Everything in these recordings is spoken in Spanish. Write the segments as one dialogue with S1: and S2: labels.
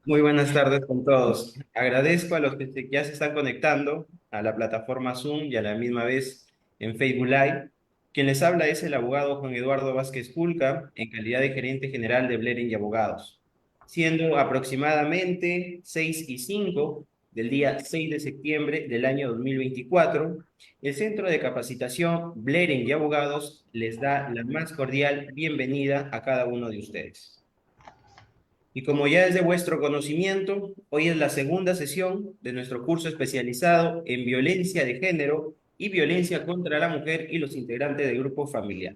S1: Muy buenas tardes con todos. Agradezco a los que ya se están conectando a la plataforma Zoom y a la misma vez en Facebook Live. Quien les habla es el abogado Juan Eduardo Vázquez Culca, en calidad de gerente general de Bleren y Abogados, siendo aproximadamente 6:05 del día 6 de septiembre del año 2024. El Centro de Capacitación Bleren y Abogados les da la más cordial bienvenida a cada uno de ustedes. Y como ya es de vuestro conocimiento, hoy es la segunda sesión de nuestro curso especializado en violencia de género y violencia contra la mujer y los integrantes del grupo familiar,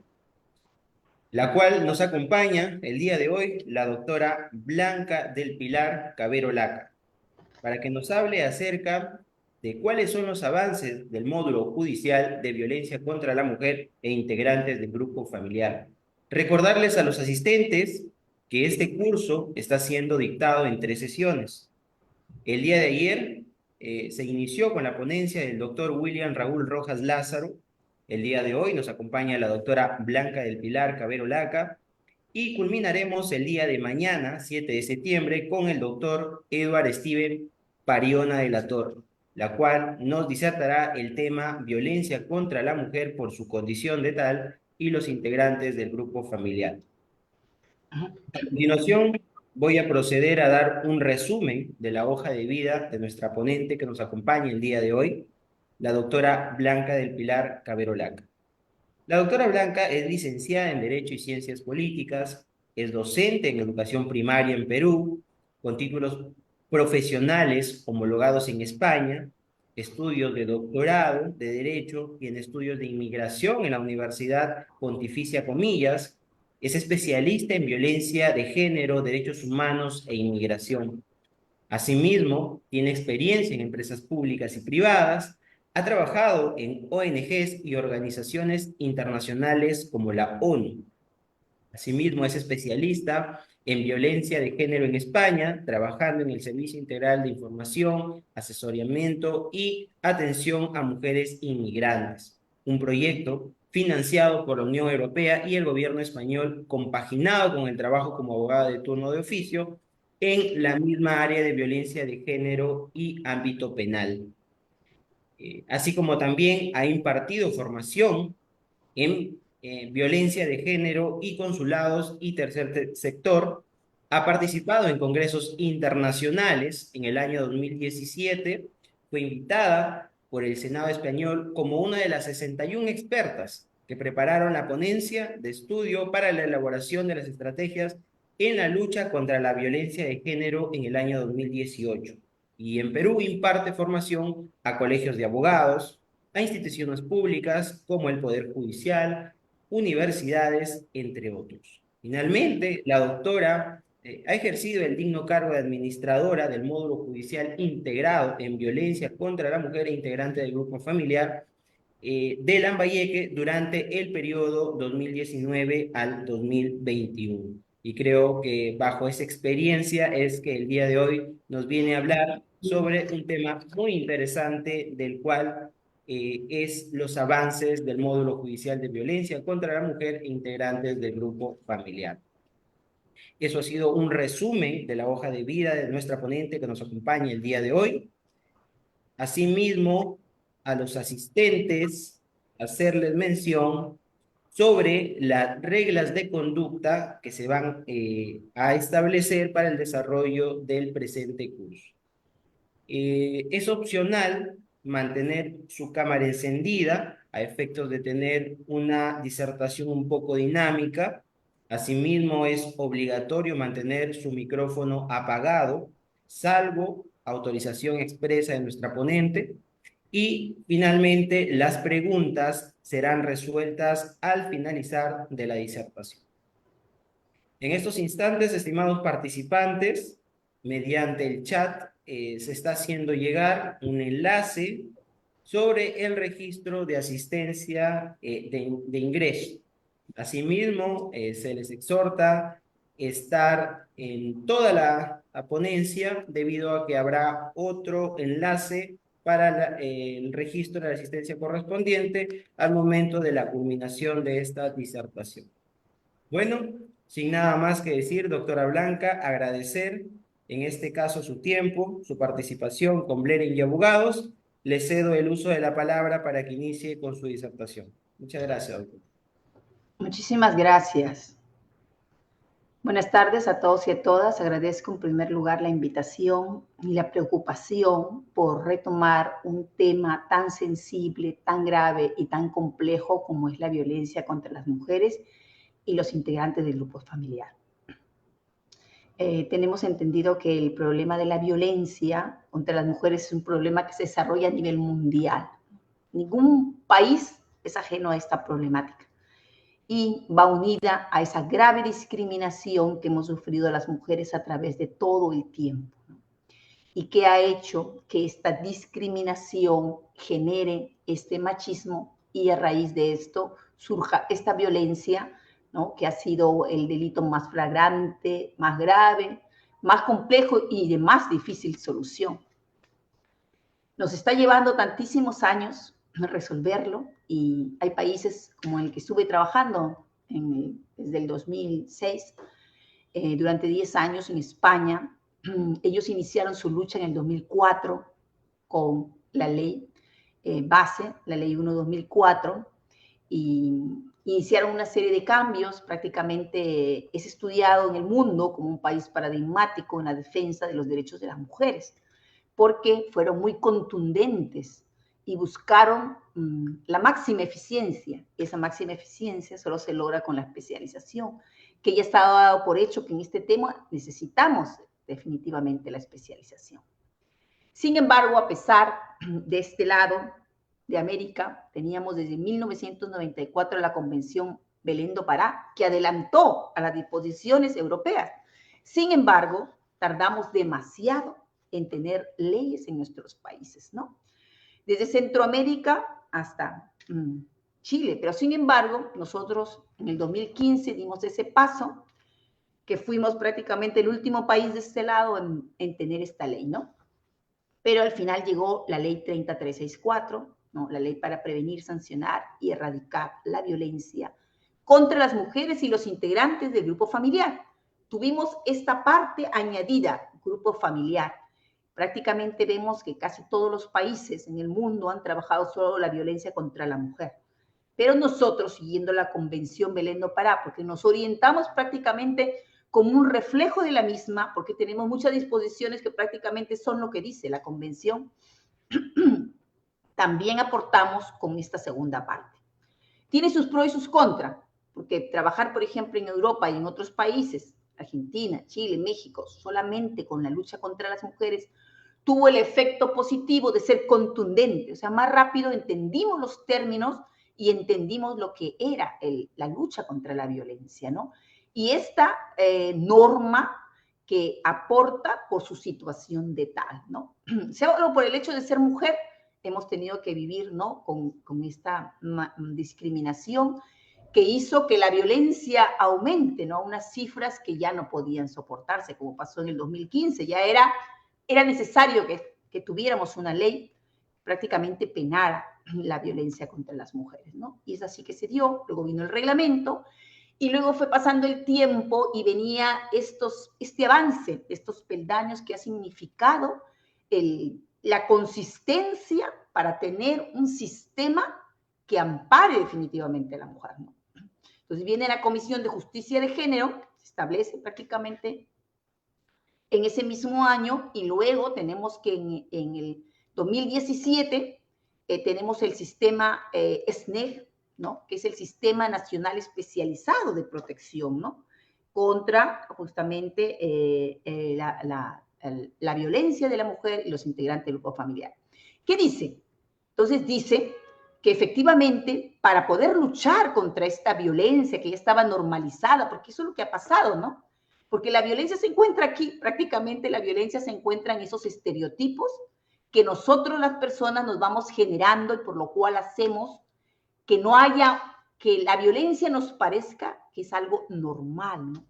S1: la cual nos acompaña el día de hoy la doctora Blanca del Pilar Cabero Laca, para que nos hable acerca de cuáles son los avances del módulo judicial de violencia contra la mujer e integrantes del grupo familiar. Recordarles a los asistentes que este curso está siendo dictado en 3 sesiones. El día de ayer se inició con la ponencia del doctor William Raúl Rojas Lázaro. El día de hoy nos acompaña la doctora Blanca del Pilar Cabero Laca y culminaremos el día de mañana, 7 de septiembre, con el doctor Edward Steven Pariona de la Torre, la cual nos disertará el tema violencia contra la mujer por su condición de tal y los integrantes del grupo familiar. A continuación, voy a proceder a dar un resumen de la hoja de vida de nuestra ponente que nos acompaña el día de hoy, la doctora Blanca del Pilar Caberolac. La doctora Blanca es licenciada en Derecho y Ciencias Políticas, es docente en Educación Primaria en Perú, con títulos profesionales homologados en España, estudios de doctorado de Derecho y en estudios de inmigración en la Universidad Pontificia Comillas. Es especialista en violencia de género, derechos humanos e inmigración. Asimismo, tiene experiencia en empresas públicas y privadas, ha trabajado en ONGs y organizaciones internacionales como la ONU. Asimismo, es especialista en violencia de género en España, trabajando en el Servicio Integral de Información, Asesoramiento y Atención a Mujeres Inmigrantes, un proyecto financiado por la Unión Europea y el gobierno español, compaginado con el trabajo como abogada de turno de oficio en la misma área de violencia de género y ámbito penal. Así como también ha impartido formación en violencia de género y consulados y tercer sector. Ha participado en congresos internacionales. En el año 2017 fue invitada por el Senado español como una de las 61 expertas que prepararon la ponencia de estudio para la elaboración de las estrategias en la lucha contra la violencia de género en el año 2018. Y en Perú imparte formación a colegios de abogados, a instituciones públicas como el Poder Judicial, universidades, entre otros. Finalmente, la doctora ha ejercido el digno cargo de administradora del módulo judicial integrado en violencia contra la mujer e integrante del grupo familiar de Lambayeque durante el periodo 2019 al 2021. Y creo que bajo esa experiencia es que el día de hoy nos viene a hablar sobre un tema muy interesante del cual es los avances del módulo judicial de violencia contra la mujer e integrantes del grupo familiar. Eso ha sido un resumen de la hoja de vida de nuestra ponente que nos acompaña el día de hoy. Asimismo, a los asistentes, hacerles mención sobre las reglas de conducta que se van a establecer para el desarrollo del presente curso. Es opcional mantener su cámara encendida a efectos de tener una disertación un poco dinámica. Asimismo, es obligatorio mantener su micrófono apagado, salvo autorización expresa de nuestra ponente. Y finalmente, las preguntas serán resueltas al finalizar de la disertación. En estos instantes, estimados participantes, mediante el chat se está haciendo llegar un enlace sobre el registro de asistencia de ingreso. Asimismo, se les exhorta estar en toda la ponencia debido a que habrá otro enlace para el registro de la asistencia correspondiente al momento de la culminación de esta disertación. Bueno, sin nada más que decir, doctora Blanca, agradecer en este caso su tiempo, su participación con Blering y abogados. Le cedo el uso de la palabra para que inicie con su disertación. Muchas gracias, doctor.
S2: Muchísimas gracias. Buenas tardes a todos y a todas. Agradezco en primer lugar la invitación y la preocupación por retomar un tema tan sensible, tan grave y tan complejo como es la violencia contra las mujeres y los integrantes del grupo familiar. Tenemos entendido que el problema de la violencia contra las mujeres es un problema que se desarrolla a nivel mundial. Ningún país es ajeno a esta problemática y va unida a esa grave discriminación que hemos sufrido las mujeres a través de todo el tiempo, ¿no? Y que ha hecho que esta discriminación genere este machismo y a raíz de esto surja esta violencia, ¿no? Que ha sido el delito más flagrante, más grave, más complejo y de más difícil solución. Nos está llevando tantísimos años resolverlo y hay países como el que estuve trabajando desde el 2006, durante 10 años en España. Ellos iniciaron su lucha en el 2004 con la ley base, la ley 1/2004, y iniciaron una serie de cambios. Prácticamente es estudiado en el mundo como un país paradigmático en la defensa de los derechos de las mujeres, porque fueron muy contundentes y buscaron la máxima eficiencia. Esa máxima eficiencia solo se logra con la especialización, que ya estaba dado por hecho que en este tema necesitamos definitivamente la especialización. Sin embargo, a pesar de este lado de América, teníamos desde 1994 la Convención Belén do Pará, que adelantó a las disposiciones europeas. Sin embargo, tardamos demasiado en tener leyes en nuestros países, ¿no? Desde Centroamérica hasta Chile, pero sin embargo, nosotros en el 2015 dimos ese paso, que fuimos prácticamente el último país de este lado en tener esta ley, ¿no? Pero al final llegó la ley 30364, ¿no? La ley para prevenir, sancionar y erradicar la violencia contra las mujeres y los integrantes del grupo familiar. Tuvimos esta parte añadida, grupo familiar. Prácticamente vemos que casi todos los países en el mundo han trabajado solo la violencia contra la mujer. Pero nosotros, siguiendo la Convención Belén do Pará, porque nos orientamos prácticamente como un reflejo de la misma, porque tenemos muchas disposiciones que prácticamente son lo que dice la Convención, también aportamos con esta segunda parte. Tiene sus pros y sus contras, porque trabajar, por ejemplo, en Europa y en otros países, Argentina, Chile, México, solamente con la lucha contra las mujeres, tuvo el efecto positivo de ser contundente, o sea, más rápido entendimos los términos y entendimos lo que era la lucha contra la violencia, ¿no? Y esta norma que aporta por su situación de tal, ¿no? Solo por el hecho de ser mujer hemos tenido que vivir, ¿no? Con esta discriminación que hizo que la violencia aumente, ¿no? Unas cifras que ya no podían soportarse, como pasó en el 2015. Ya era necesario que tuviéramos una ley prácticamente penara la violencia contra las mujeres, ¿no? Y es así que se dio. Luego vino el reglamento y luego fue pasando el tiempo y venía este avance, estos peldaños que ha significado la consistencia para tener un sistema que ampare definitivamente a la mujer, ¿no? Entonces viene la Comisión de Justicia de Género, se establece prácticamente en ese mismo año, y luego tenemos que en el 2017 tenemos el sistema SNEG, ¿no? Que es el Sistema Nacional Especializado de Protección, ¿no? Contra justamente la violencia de la mujer y los integrantes del grupo familiar. ¿Qué dice? Entonces dice que efectivamente para poder luchar contra esta violencia que ya estaba normalizada, porque eso es lo que ha pasado, ¿no? Porque la violencia se encuentra aquí, prácticamente la violencia se encuentra en esos estereotipos que nosotros las personas nos vamos generando y por lo cual hacemos que no haya, que la violencia nos parezca que es algo normal, ¿no?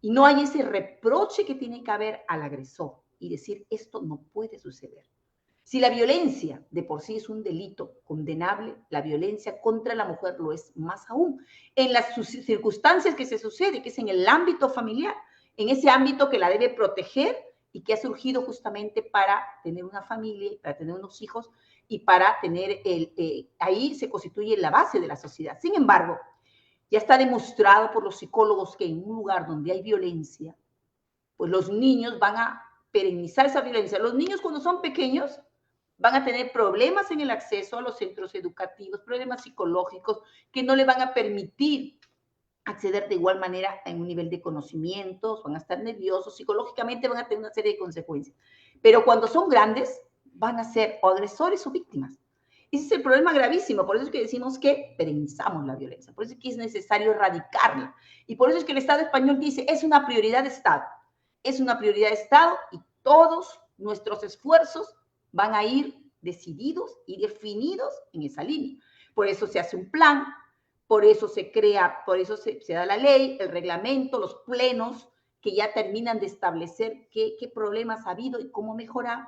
S2: Y no hay ese reproche que tiene que haber al agresor y decir, esto no puede suceder. Si la violencia de por sí es un delito condenable, la violencia contra la mujer lo es más aún. En las circunstancias que se sucede, que es en el ámbito familiar, en ese ámbito que la debe proteger y que ha surgido justamente para tener una familia, para tener unos hijos y para tener ahí se constituye la base de la sociedad. Sin embargo, ya está demostrado por los psicólogos que en un lugar donde hay violencia, pues los niños van a perennizar esa violencia. Los niños cuando son pequeños van a tener problemas en el acceso a los centros educativos, problemas psicológicos que no le van a permitir acceder de igual manera en un nivel de conocimientos, van a estar nerviosos, psicológicamente van a tener una serie de consecuencias. Pero cuando son grandes, van a ser o agresores o víctimas. Ese es el problema gravísimo, por eso es que decimos que perennizamos la violencia, por eso es que es necesario erradicarla. Y por eso es que el Estado español dice, es una prioridad de Estado, es una prioridad de Estado y todos nuestros esfuerzos van a ir decididos y definidos en esa línea. Por eso se hace un plan, por eso se crea, por eso se da la ley, el reglamento, los plenos que ya terminan de establecer qué problemas ha habido y cómo mejorar,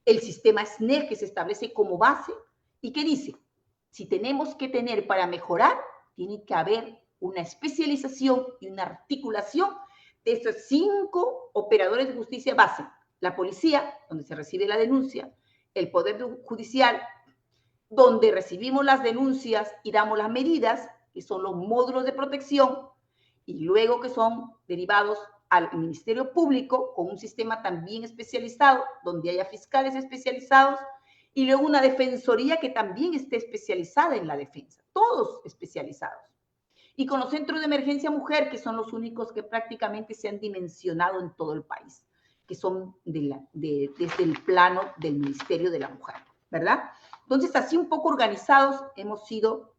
S2: el sistema SNEF que se establece como base y que dice, si tenemos que tener para mejorar, tiene que haber una especialización y una articulación de estos 5 operadores de justicia base, la policía, donde se recibe la denuncia, el Poder Judicial, donde recibimos las denuncias y damos las medidas, que son los módulos de protección, y luego que son derivados al Ministerio Público, con un sistema también especializado, donde haya fiscales especializados, y luego una defensoría que también esté especializada en la defensa, todos especializados. Y con los centros de emergencia mujer, que son los únicos que prácticamente se han dimensionado en todo el país, que son desde el plano del Ministerio de la Mujer, ¿verdad? Entonces, así un poco organizados hemos ido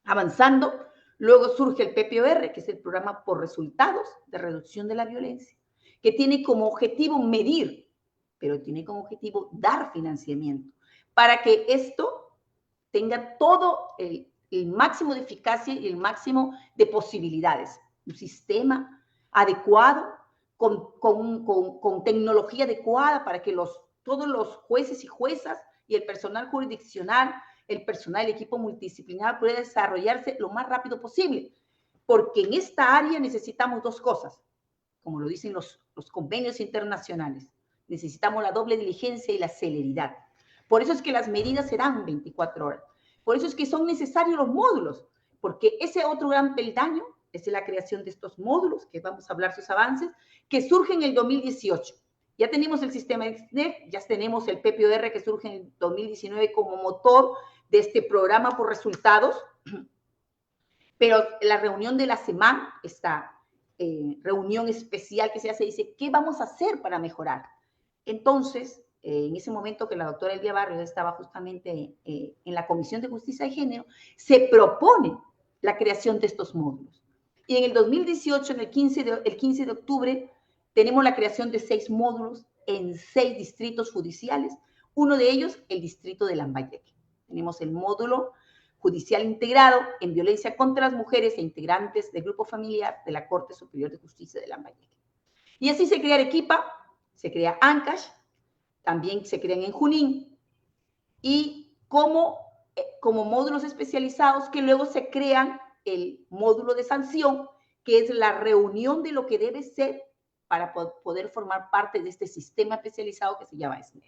S2: avanzando. Luego surge el PPOR, que es el Programa por Resultados de Reducción de la Violencia, que tiene como objetivo medir, pero tiene como objetivo dar financiamiento, para que esto tenga todo el máximo de eficacia y el máximo de posibilidades. Un sistema adecuado, con tecnología adecuada para que todos los jueces y juezas y el personal jurisdiccional, el personal, el equipo multidisciplinar pueda desarrollarse lo más rápido posible. Porque en esta área necesitamos 2 cosas, como lo dicen los convenios internacionales. Necesitamos la doble diligencia y la celeridad. Por eso es que las medidas serán 24 horas. Por eso es que son necesarios los módulos, porque ese otro gran peldaño es la creación de estos módulos, que vamos a hablar sus avances, que surge en el 2018. Ya tenemos el sistema SNEF, ya tenemos el PPOR que surge en el 2019 como motor de este programa por resultados, pero la reunión de la semana, esta reunión especial que se hace, dice, ¿qué vamos a hacer para mejorar? Entonces, en ese momento que la doctora Elvia Barrios estaba justamente en la Comisión de Justicia de Género, se propone la creación de estos módulos. Y en el 2018, el 15 de octubre, tenemos la creación de 6 módulos en 6 distritos judiciales, uno de ellos el distrito de Lambayeque. Tenemos el módulo judicial integrado en violencia contra las mujeres e integrantes del grupo familiar de la Corte Superior de Justicia de Lambayeque. Y así se crea Arequipa, se crea Ancash, también se crean en Junín, y como módulos especializados que luego se crean el módulo de sanción, que es la reunión de lo que debe ser para poder formar parte de este sistema especializado que se llama SNEF.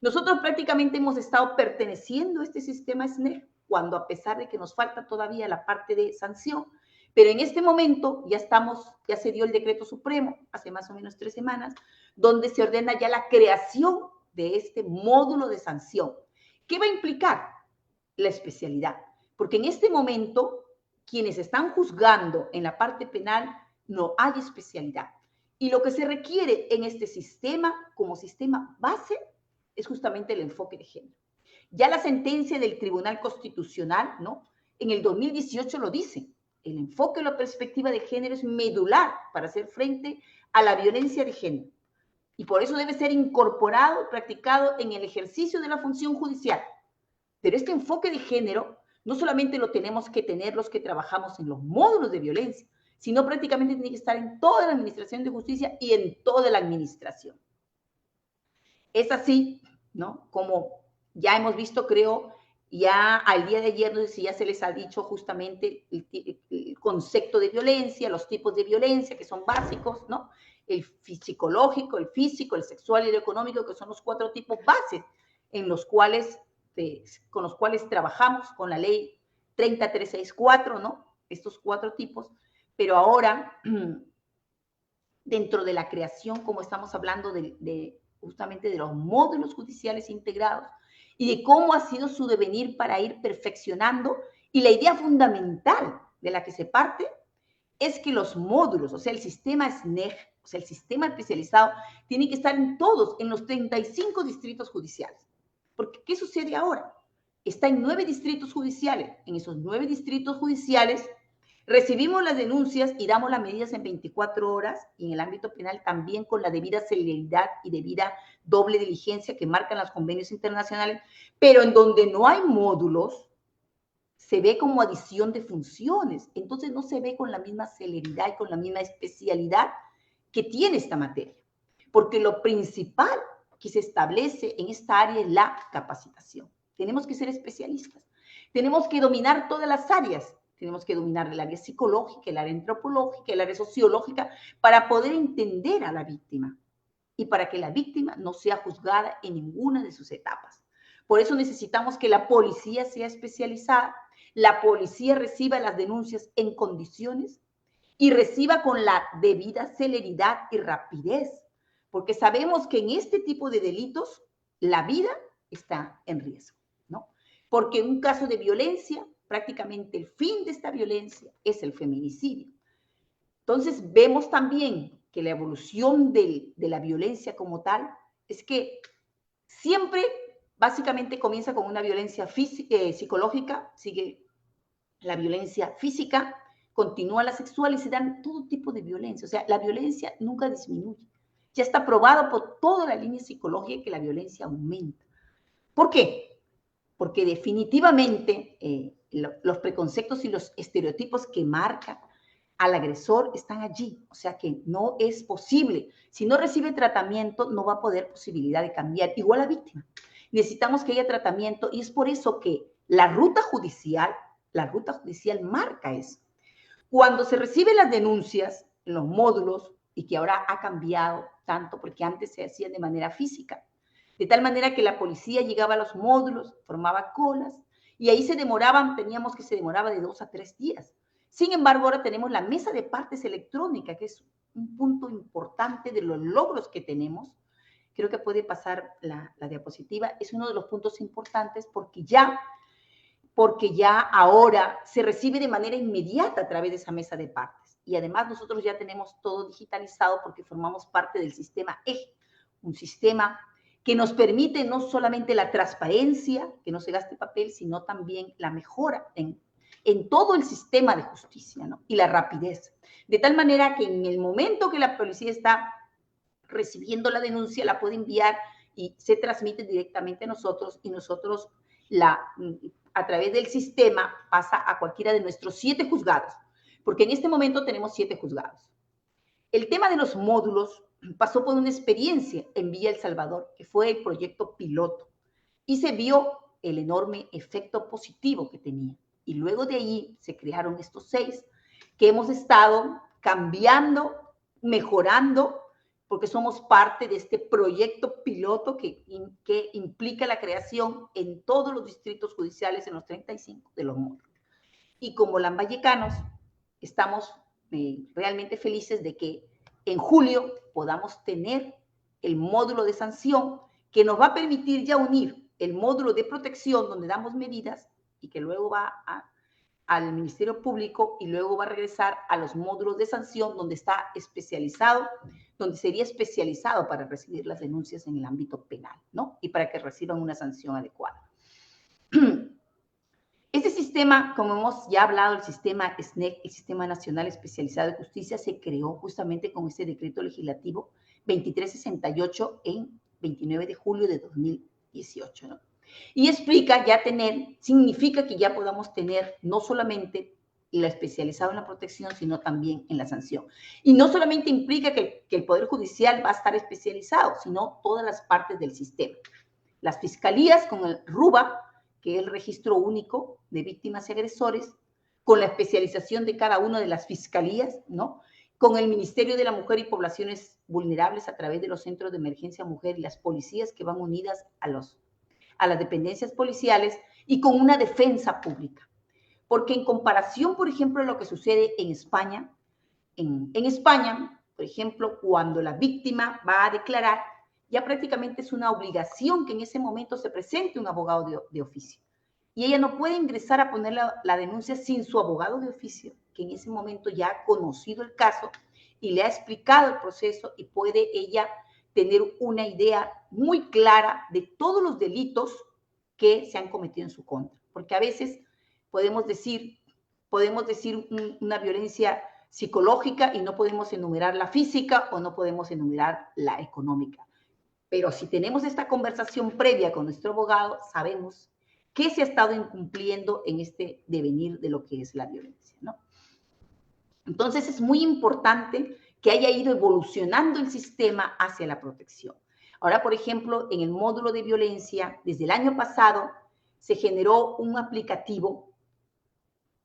S2: Nosotros prácticamente hemos estado perteneciendo a este sistema SNEF cuando, a pesar de que nos falta todavía la parte de sanción, pero en este momento ya se dio el decreto supremo hace más o menos 3 semanas, donde se ordena ya la creación de este módulo de sanción. ¿Qué va a implicar? La especialidad. Porque en este momento, quienes están juzgando en la parte penal, no hay especialidad. Y lo que se requiere en este sistema, como sistema base, es justamente el enfoque de género. Ya la sentencia del Tribunal Constitucional, ¿no?, en el 2018 lo dice. El enfoque o la perspectiva de género es medular para hacer frente a la violencia de género. Y por eso debe ser incorporado, practicado en el ejercicio de la función judicial. Pero este enfoque de género no solamente lo tenemos que tener los que trabajamos en los módulos de violencia, sino prácticamente tiene que estar en toda la administración de justicia y en toda la administración. Es así, ¿no?, como ya hemos visto, creo, ya al día de ayer, no sé si ya se les ha dicho justamente el concepto de violencia, los tipos de violencia que son básicos, ¿no? el psicológico, el físico, el sexual y el económico, que son los 4 tipos bases en los cuales, con los cuales trabajamos con la ley 30364, ¿no? Estos 4 tipos, pero ahora, dentro de la creación, como estamos hablando justamente de los módulos judiciales integrados y de cómo ha sido su devenir para ir perfeccionando, y la idea fundamental de la que se parte es que los módulos, o sea, el sistema SNEG, o sea, el sistema especializado, tiene que estar en todos, en los 35 distritos judiciales. Porque, ¿qué sucede ahora? Está en 9 distritos judiciales. En esos 9 distritos judiciales recibimos las denuncias y damos las medidas en 24 horas, y en el ámbito penal también con la debida celeridad y debida doble diligencia que marcan los convenios internacionales, pero en donde no hay módulos, se ve como adición de funciones, entonces no se ve con la misma celeridad y con la misma especialidad que tiene esta materia, porque lo principal que se establece en esta área es la capacitación. Tenemos que ser especialistas, tenemos que dominar todas las áreas, tenemos que dominar el área psicológica, el área antropológica, el área sociológica, para poder entender a la víctima y para que la víctima no sea juzgada en ninguna de sus etapas. Por eso necesitamos que la policía sea especializada, la policía reciba las denuncias en condiciones y reciba con la debida celeridad y rapidez, porque sabemos que en este tipo de delitos la vida está en riesgo, ¿no? Porque en un caso de violencia, prácticamente el fin de esta violencia es el feminicidio. Entonces vemos también que la evolución de la violencia como tal es que siempre básicamente comienza con una violencia psicológica, sigue la violencia física, continúa la sexual y se dan todo tipo de violencia. O sea, la violencia nunca disminuye. Ya está probado por toda la línea psicológica que la violencia aumenta. ¿Por qué? Porque definitivamente los preconceptos y los estereotipos que marcan al agresor están allí. O sea que no es posible. Si no recibe tratamiento, no va a poder posibilidad de cambiar. Igual la víctima. Necesitamos que haya tratamiento y es por eso que la ruta judicial marca eso. Cuando se reciben las denuncias en los módulos, y que ahora ha cambiado tanto porque antes se hacía de manera física, de tal manera que la policía llegaba a los módulos, formaba colas, y ahí teníamos que se demoraba de 2 a 3 días. Sin embargo, ahora tenemos la mesa de partes electrónica, que es un punto importante de los logros que tenemos. Creo que puede pasar la diapositiva. Es uno de los puntos importantes porque ya ahora se recibe de manera inmediata a través de esa mesa de partes. Y además nosotros ya tenemos todo digitalizado porque formamos parte del sistema EGE, un sistema que nos permite no solamente la transparencia, que no se gaste papel, sino también la mejora en todo el sistema de justicia, ¿no? Y la rapidez. De tal manera que en el momento que la policía está recibiendo la denuncia, la puede enviar y se transmite directamente a nosotros, y nosotros a través del sistema pasa a cualquiera de nuestros 7 juzgados, porque en este momento tenemos 7 juzgados. El tema de los módulos pasó por una experiencia en Villa El Salvador, que fue el proyecto piloto, y se vio el enorme efecto positivo que tenía. Y luego de allí se crearon estos 6 que hemos estado cambiando, mejorando, porque somos parte de este proyecto piloto que implica la creación en todos los distritos judiciales, en los 35 de los módulos. Y como lambayecanos, estamos realmente felices de que en julio podamos tener el módulo de sanción que nos va a permitir ya unir el módulo de protección donde damos medidas y que luego va al Ministerio Público y luego va a regresar a los módulos de sanción donde está especializado, donde sería especializado para recibir las denuncias en el ámbito penal, ¿no? Y para que reciban una sanción adecuada. Este sistema, como hemos ya hablado, el sistema SNEC, el Sistema Nacional Especializado de Justicia, se creó justamente con este decreto legislativo 2368 en 29 de julio de 2018, ¿no? Y explica significa que ya podamos tener no solamente lo especializado en la protección, sino también en la sanción. Y no solamente implica que el Poder Judicial va a estar especializado, sino todas las partes del sistema. Las fiscalías con el RUBA, que es el Registro Único de Víctimas y Agresores, con la especialización de cada una de las fiscalías, ¿no? con el Ministerio de la Mujer y Poblaciones Vulnerables a través de los centros de emergencia mujer y las policías que van unidas a las dependencias policiales y con una defensa pública. Porque en comparación, por ejemplo, a lo que sucede en España, en España, por ejemplo, cuando la víctima va a declarar, ya prácticamente es una obligación que en ese momento se presente un abogado de oficio. Y ella no puede ingresar a poner la denuncia sin su abogado de oficio, que en ese momento ya ha conocido el caso y le ha explicado el proceso y puede ella tener una idea muy clara de todos los delitos que se han cometido en su contra. Porque a veces podemos decir una violencia psicológica y no podemos enumerar la física o no podemos enumerar la económica. Pero si tenemos esta conversación previa con nuestro abogado, sabemos qué se ha estado incumpliendo en este devenir de lo que es la violencia, ¿no? Entonces es muy importante que haya ido evolucionando el sistema hacia la protección. Ahora, por ejemplo, en el módulo de violencia, desde el año pasado se generó un aplicativo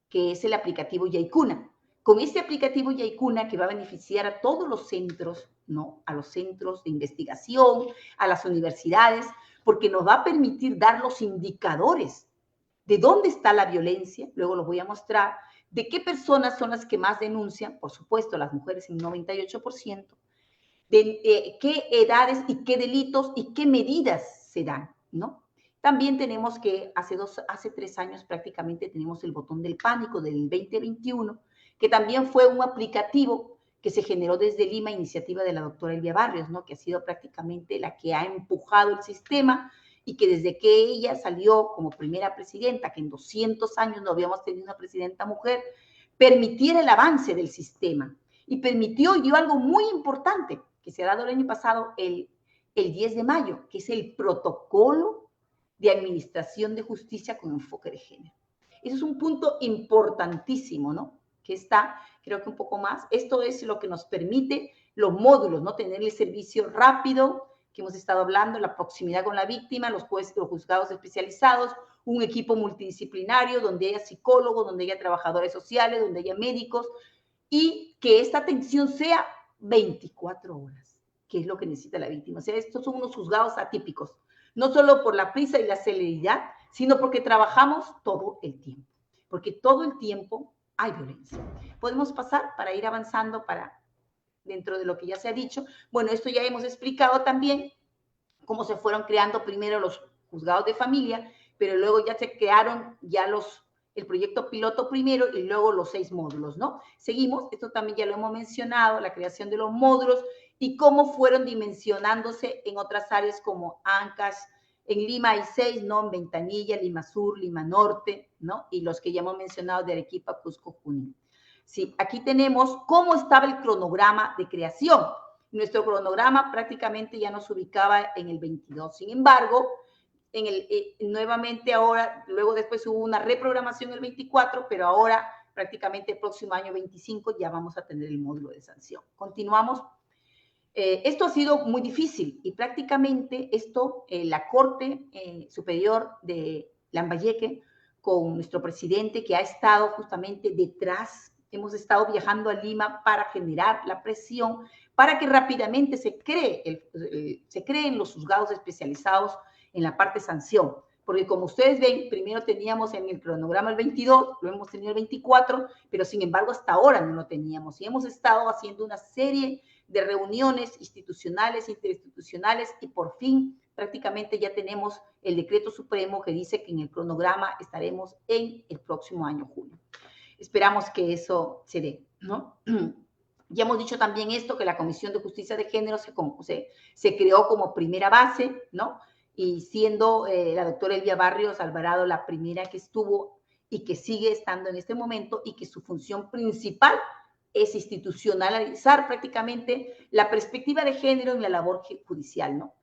S2: que es el aplicativo Yaikuna. Con este aplicativo Yaikuna que va a beneficiar a todos los centros, ¿no? A los centros de investigación, a las universidades, porque nos va a permitir dar los indicadores de dónde está la violencia, luego los voy a mostrar, de qué personas son las que más denuncian, por supuesto, las mujeres en 98%, de qué edades y qué delitos y qué medidas se dan, ¿no? También tenemos que hace 3 años prácticamente tenemos el botón del pánico del 2021, que también fue un aplicativo que se generó desde Lima, iniciativa de la doctora Elvia Barrios, ¿no? Que ha sido prácticamente la que ha empujado el sistema y que desde que ella salió como primera presidenta, que en 200 años no habíamos tenido una presidenta mujer, permitiera el avance del sistema y permitió y dio algo muy importante que se ha dado el año pasado, el 10 de mayo, que es el protocolo de administración de justicia con enfoque de género. Eso es un punto importantísimo, ¿no? Que está, creo que un poco más. Esto es lo que nos permite los módulos, ¿no? Tener el servicio rápido, que hemos estado hablando, la proximidad con la víctima, los jueces, los juzgados especializados, un equipo multidisciplinario donde haya psicólogos, donde haya trabajadores sociales, donde haya médicos, y que esta atención sea 24 horas, que es lo que necesita la víctima. O sea, estos son unos juzgados atípicos, no solo por la prisa y la celeridad, sino porque trabajamos todo el tiempo, porque todo el tiempo hay violencia. Podemos pasar para ir avanzando para dentro de lo que ya se ha dicho. Bueno, esto ya hemos explicado también cómo se fueron creando primero los juzgados de familia, pero luego ya se crearon ya el proyecto piloto primero y luego los 6 módulos, ¿no? Seguimos, esto también ya lo hemos mencionado, la creación de los módulos y cómo fueron dimensionándose en otras áreas como Ancash. En Lima hay 6, ¿no? En Ventanilla, Lima Sur, Lima Norte, ¿no? Y los que ya hemos mencionado de Arequipa, Cusco, Junín. Sí, aquí tenemos cómo estaba el cronograma de creación. Nuestro cronograma prácticamente ya nos ubicaba en el 22. Sin embargo, nuevamente ahora, luego después hubo una reprogramación el 24, pero ahora prácticamente el próximo año 25 ya vamos a tener el módulo de sanción. Continuamos. Esto ha sido muy difícil y prácticamente la Corte Superior de Lambayeque, con nuestro presidente que ha estado justamente detrás, hemos estado viajando a Lima para generar la presión para que rápidamente se creen los juzgados especializados en la parte sanción. Porque como ustedes ven, primero teníamos en el cronograma el 22, lo hemos tenido el 24, pero sin embargo hasta ahora no lo teníamos. Y hemos estado haciendo una serie de reuniones institucionales, interinstitucionales, y por fin prácticamente ya tenemos el decreto supremo que dice que en el cronograma estaremos en el próximo año, junio. Esperamos que eso se dé, ¿no? Ya hemos dicho también esto, que la Comisión de Justicia de Género se creó como primera base, ¿no? Y siendo la doctora Elvia Barrios Alvarado la primera que estuvo y que sigue estando en este momento y que su función principal es institucionalizar prácticamente la perspectiva de género en la labor judicial, ¿no?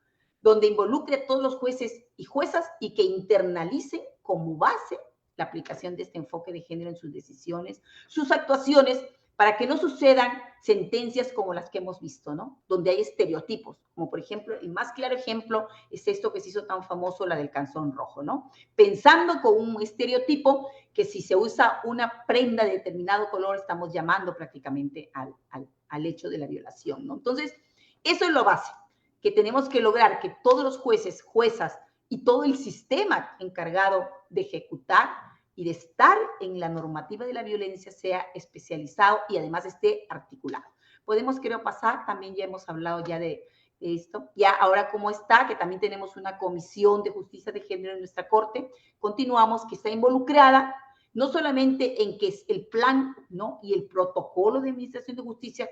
S2: Donde involucre a todos los jueces y juezas y que internalice como base la aplicación de este enfoque de género en sus decisiones, sus actuaciones, para que no sucedan sentencias como las que hemos visto, ¿no? Donde hay estereotipos, como por ejemplo, el más claro ejemplo es esto que se hizo tan famoso, la del calzón rojo, ¿no? Pensando con un estereotipo que si se usa una prenda de determinado color, estamos llamando prácticamente al hecho de la violación, ¿no? Entonces, eso es lo básico, que tenemos que lograr que todos los jueces, juezas y todo el sistema encargado de ejecutar y de estar en la normativa de la violencia sea especializado y además esté articulado. Podemos, creo, pasar, también ya hemos hablado ya de esto, ya ahora cómo está, que también tenemos una comisión de justicia de género en nuestra corte, continuamos, que está involucrada no solamente en que es el plan, ¿no? Y el protocolo de administración de justicia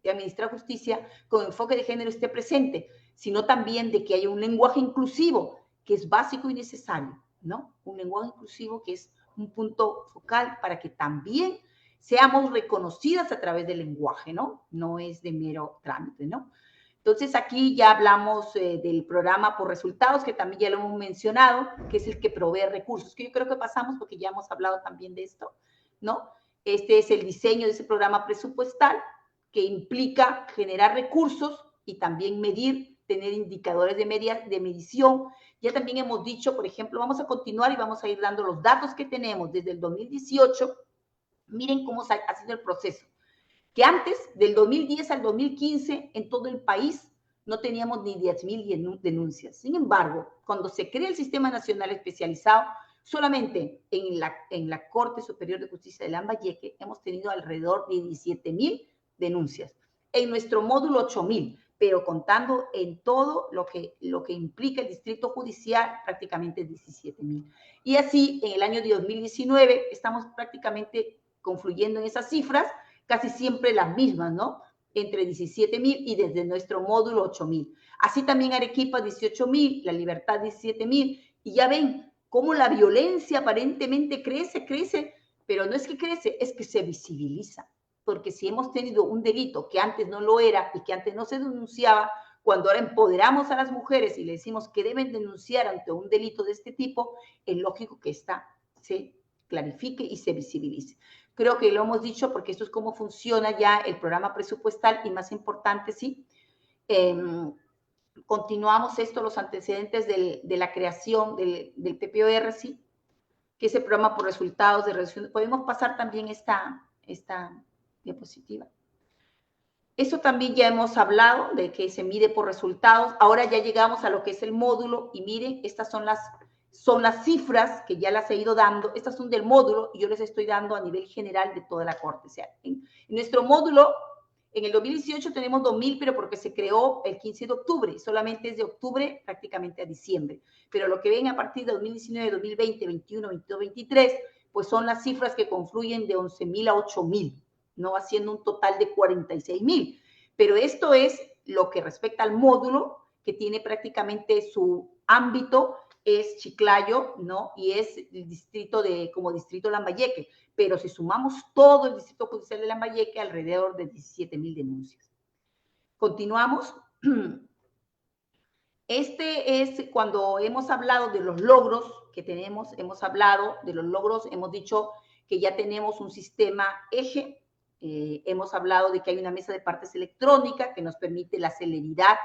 S2: de administrar justicia con enfoque de género esté presente, sino también de que haya un lenguaje inclusivo, que es básico y necesario, ¿no? Un lenguaje inclusivo que es un punto focal para que también seamos reconocidas a través del lenguaje, ¿no? No es de mero trámite, ¿no? Entonces aquí ya hablamos del programa por resultados, que también ya lo hemos mencionado, que es el que provee recursos, que yo creo que pasamos porque ya hemos hablado también de esto, ¿no? Este es el diseño de ese programa presupuestal, que implica generar recursos y también medir, tener indicadores de medición. Ya también hemos dicho, por ejemplo, vamos a continuar y vamos a ir dando los datos que tenemos desde el 2018. Miren cómo ha sido el proceso. Que antes, del 2010 al 2015, en todo el país no teníamos ni 10.000 denuncias. Sin embargo, cuando se crea el Sistema Nacional Especializado, solamente en la Corte Superior de Justicia de Lambayeque hemos tenido alrededor de 17.000 denuncias. En nuestro módulo 8.000, pero contando en todo lo que implica el distrito judicial, prácticamente 17.000. Y así, en el año de 2019, estamos prácticamente confluyendo en esas cifras, casi siempre las mismas, ¿no? Entre 17.000 y desde nuestro módulo 8.000. Así también Arequipa 18.000, La Libertad 17.000, y ya ven cómo la violencia aparentemente crece, pero no es que crece, es que se visibiliza. Porque si hemos tenido un delito que antes no lo era y que antes no se denunciaba, cuando ahora empoderamos a las mujeres y le decimos que deben denunciar ante un delito de este tipo, es lógico que esta se clarifique y se visibilice. Creo que lo hemos dicho porque esto es cómo funciona ya el programa presupuestal y más importante, sí. Continuamos esto, los antecedentes de la creación del PPOR, sí, que es el programa por resultados de reducción. Podemos pasar también esta diapositiva. Eso también ya hemos hablado de que se mide por resultados. Ahora ya llegamos a lo que es el módulo y miren, estas son las cifras que ya las he ido dando. Estas son del módulo y yo les estoy dando a nivel general de toda la corte. O sea, en nuestro módulo, en el 2018 tenemos 2.000, pero porque se creó el 15 de octubre. Solamente es de octubre prácticamente a diciembre. Pero lo que ven a partir de 2019, 2020, 21, 22, 23, pues son las cifras que confluyen de 11.000 a 8.000. No haciendo un total de 46.000. Pero esto es lo que respecta al módulo, que tiene prácticamente su ámbito, es Chiclayo, ¿no? Y es el distrito como distrito Lambayeque. Pero si sumamos todo el distrito judicial de Lambayeque, alrededor de 17.000 denuncias. Continuamos. Este es cuando hemos hablado de los logros que tenemos, hemos hablado de los logros, hemos dicho que ya tenemos un sistema eje. Hemos hablado de que hay una mesa de partes electrónica que nos permite la celeridad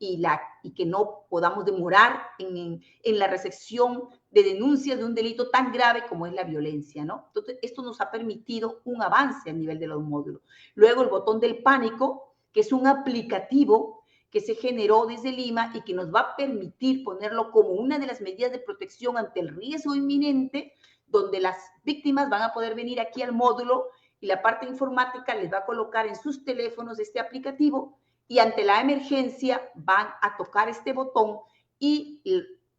S2: y que no podamos demorar en la recepción de denuncias de un delito tan grave como es la violencia, ¿no? Entonces, esto nos ha permitido un avance a nivel de los módulos. Luego, el botón del pánico, que es un aplicativo que se generó desde Lima y que nos va a permitir ponerlo como una de las medidas de protección ante el riesgo inminente, donde las víctimas van a poder venir aquí al módulo y la parte informática les va a colocar en sus teléfonos este aplicativo y ante la emergencia van a tocar este botón y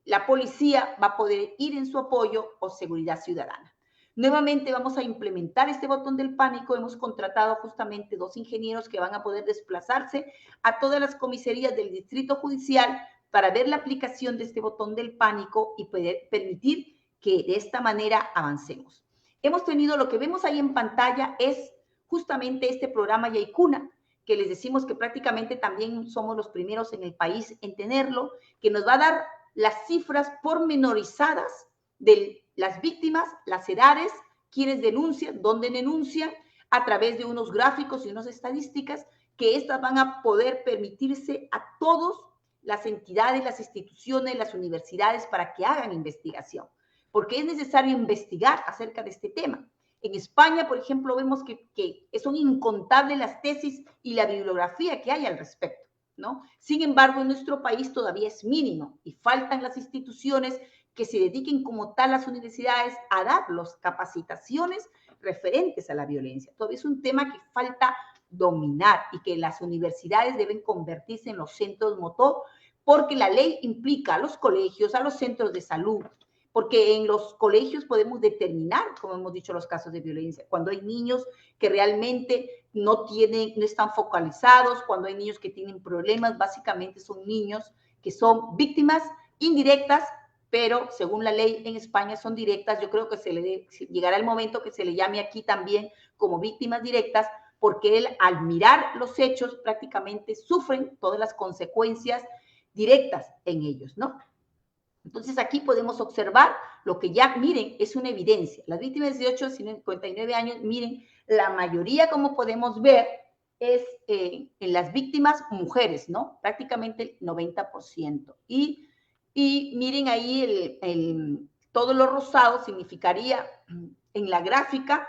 S2: la policía va a poder ir en su apoyo o seguridad ciudadana. Nuevamente vamos a implementar este botón del pánico. Hemos contratado justamente 2 ingenieros que van a poder desplazarse a todas las comisarías del distrito judicial para ver la aplicación de este botón del pánico y poder permitir que de esta manera avancemos. Hemos tenido, lo que vemos ahí en pantalla es justamente este programa Yaicuna, que les decimos que prácticamente también somos los primeros en el país en tenerlo, que nos va a dar las cifras pormenorizadas de las víctimas, las edades, quiénes denuncian, dónde denuncian, a través de unos gráficos y unas estadísticas que estas van a poder permitirse a todas las entidades, las instituciones, las universidades para que hagan investigación, porque es necesario investigar acerca de este tema. En España, por ejemplo, vemos que son incontables las tesis y la bibliografía que hay al respecto, ¿no? Sin embargo, en nuestro país todavía es mínimo y faltan las instituciones que se dediquen como tal las universidades a dar las capacitaciones referentes a la violencia. Todavía es un tema que falta dominar y que las universidades deben convertirse en los centros motor, porque la ley implica a los colegios, a los centros de salud, porque en los colegios podemos determinar, como hemos dicho, los casos de violencia, cuando hay niños que realmente no están focalizados, cuando hay niños que tienen problemas, básicamente son niños que son víctimas indirectas, pero según la ley en España son directas. Yo creo que llegará el momento que se le llame aquí también como víctimas directas, porque él, al mirar los hechos, prácticamente sufren todas las consecuencias directas en ellos, ¿no? Entonces aquí podemos observar lo que ya, miren, es una evidencia. Las víctimas de 18 a 59 años, miren, la mayoría, como podemos ver, es en las víctimas mujeres, ¿no? Prácticamente el 90%. Y miren ahí todo lo rosado significaría en la gráfica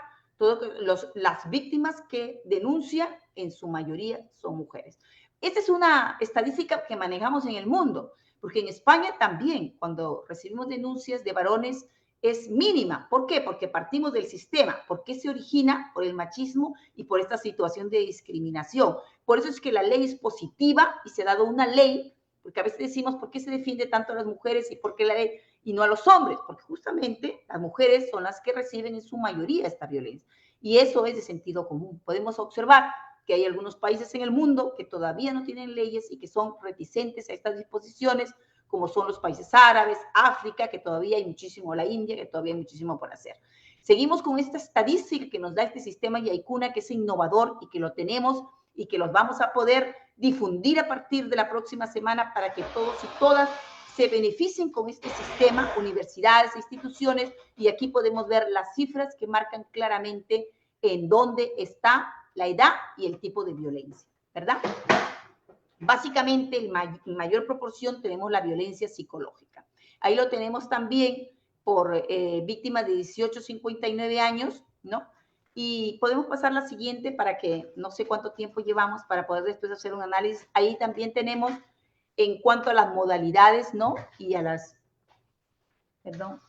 S2: las víctimas que denuncian, en su mayoría son mujeres. Esta es una estadística que manejamos en el mundo, porque en España también, cuando recibimos denuncias de varones, es mínima. ¿Por qué? Porque partimos del sistema. ¿Por qué se origina? Por el machismo y por esta situación de discriminación. Por eso es que la ley es positiva y se ha dado una ley, porque a veces decimos, ¿por qué se defiende tanto a las mujeres y por qué la ley y no a los hombres? Porque justamente las mujeres son las que reciben en su mayoría esta violencia. Y eso es de sentido común. Podemos observar que hay algunos países en el mundo que todavía no tienen leyes y que son reticentes a estas disposiciones, como son los países árabes, África, que todavía hay muchísimo, la India, que todavía hay muchísimo por hacer. Seguimos con esta estadística que nos da este sistema Yaikuna, que es innovador y que lo tenemos y que los vamos a poder difundir a partir de la próxima semana para que todos y todas se beneficien con este sistema, universidades, instituciones, y aquí podemos ver las cifras que marcan claramente en dónde está la edad y el tipo de violencia, ¿verdad? Básicamente, en mayor proporción tenemos la violencia psicológica. Ahí lo tenemos también por víctimas de 18 a 59 años, ¿no? Y podemos pasar la siguiente para que no sé cuánto tiempo llevamos para poder después hacer un análisis. Ahí también tenemos en cuanto a las modalidades, ¿no? Y a las, perdón,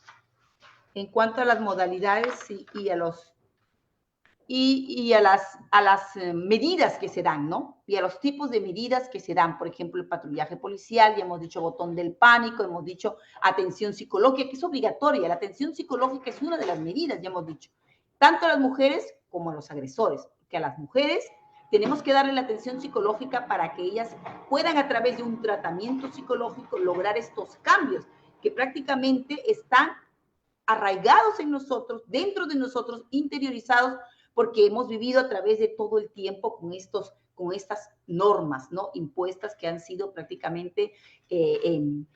S2: en cuanto a las modalidades y a los a las medidas que se dan, ¿no? Y a los tipos de medidas que se dan, por ejemplo, el patrullaje policial, ya hemos dicho botón del pánico, hemos dicho atención psicológica, que es obligatoria. La atención psicológica es una de las medidas, ya hemos dicho, tanto a las mujeres como a los agresores, que a las mujeres tenemos que darle la atención psicológica para que ellas puedan, a través de un tratamiento psicológico, lograr estos cambios que prácticamente están arraigados en nosotros, dentro de nosotros, interiorizados, porque hemos vivido a través de todo el tiempo con estas normas, ¿no? Impuestas, que han sido prácticamente de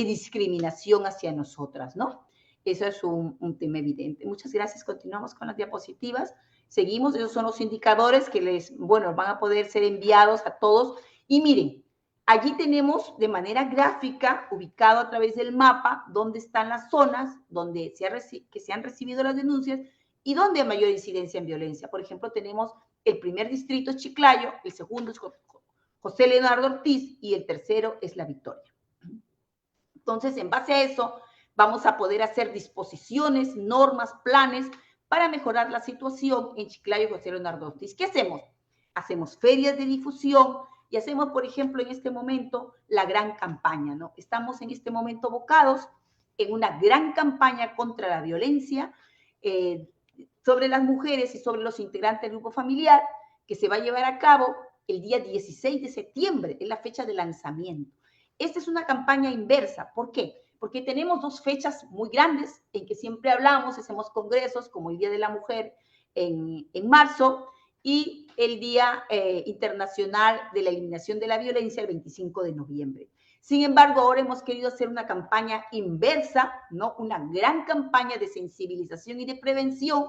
S2: discriminación hacia nosotras, ¿no? Eso es un tema evidente. Muchas gracias. Continuamos con las diapositivas. Seguimos. Esos son los indicadores que van a poder ser enviados a todos. Y miren, allí tenemos de manera gráfica, ubicado a través del mapa, dónde están las zonas donde se han recibido las denuncias y dónde hay mayor incidencia en violencia. Por ejemplo, tenemos el primer distrito es Chiclayo, el segundo es José Leonardo Ortiz y el tercero es La Victoria. Entonces, en base a eso, vamos a poder hacer disposiciones, normas, planes para mejorar la situación en Chiclayo y José Leonardo Ortiz. ¿Qué hacemos? Hacemos ferias de difusión y hacemos, por ejemplo, en este momento, la gran campaña, ¿no? Estamos en este momento abocados en una gran campaña contra la violencia, sobre las mujeres y sobre los integrantes del grupo familiar, que se va a llevar a cabo el día 16 de septiembre, es la fecha de lanzamiento. Esta es una campaña inversa. ¿Por qué? Porque tenemos dos fechas muy grandes en que siempre hablamos, hacemos congresos, como el Día de la Mujer en marzo y el Día Internacional de la Eliminación de la Violencia el 25 de noviembre. Sin embargo, ahora hemos querido hacer una campaña inversa, ¿no? Una gran campaña de sensibilización y de prevención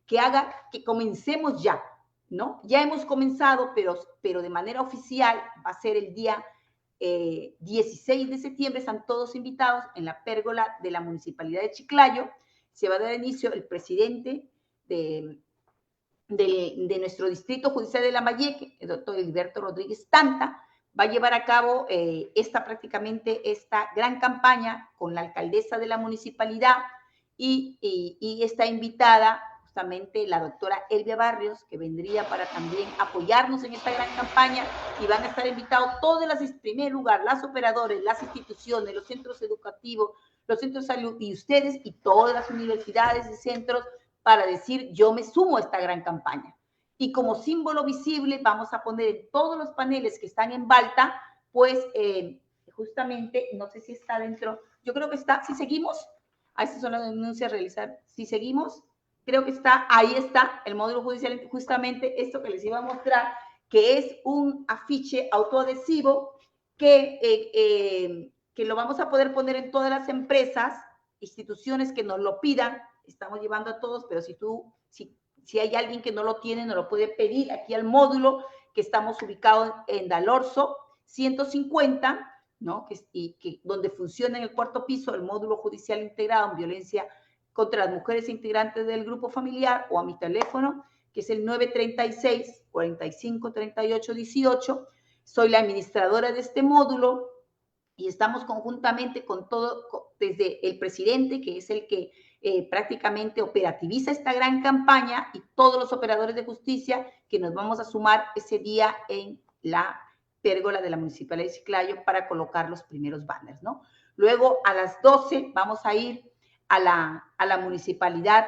S2: que haga que comencemos ya. ¿no? Ya hemos comenzado, pero de manera oficial va a ser el día 16 de septiembre, están todos invitados en la pérgola de la Municipalidad de Chiclayo. Se va a dar inicio el presidente de nuestro distrito judicial de Lambayeque, el doctor Heriberto Rodríguez Tanta, va a llevar a cabo prácticamente esta gran campaña con la alcaldesa de la municipalidad y está invitada justamente la doctora Elvia Barrios, que vendría para también apoyarnos en esta gran campaña, y van a estar invitados todas en primer lugar, las operadores, las instituciones, los centros educativos, los centros de salud y ustedes y todas las universidades y centros para decir yo me sumo a esta gran campaña. Y como símbolo visible vamos a poner en todos los paneles que están en Balta, pues justamente, no sé si está dentro, yo creo que está, si seguimos, a estas son las denuncias a realizar, si seguimos, creo que está, ahí está el módulo judicial, justamente esto que les iba a mostrar, que es un afiche autoadhesivo que lo vamos a poder poner en todas las empresas, instituciones que nos lo pidan, estamos llevando a todos, pero si hay alguien que no lo tiene, nos lo puede pedir aquí al módulo, que estamos ubicados en Dalorzo 150, ¿no? Donde funciona en el cuarto piso el módulo judicial integrado en violencia contra las mujeres integrantes del grupo familiar, o a mi teléfono, que es el 936 45 38 18. Soy la administradora de este módulo y estamos conjuntamente con todo, desde el presidente, que es el que prácticamente operativiza esta gran campaña, y todos los operadores de justicia que nos vamos a sumar ese día en la pérgola de la Municipalidad de Chiclayo para colocar los primeros banners, ¿no? Luego a las 12 vamos a ir a la Municipalidad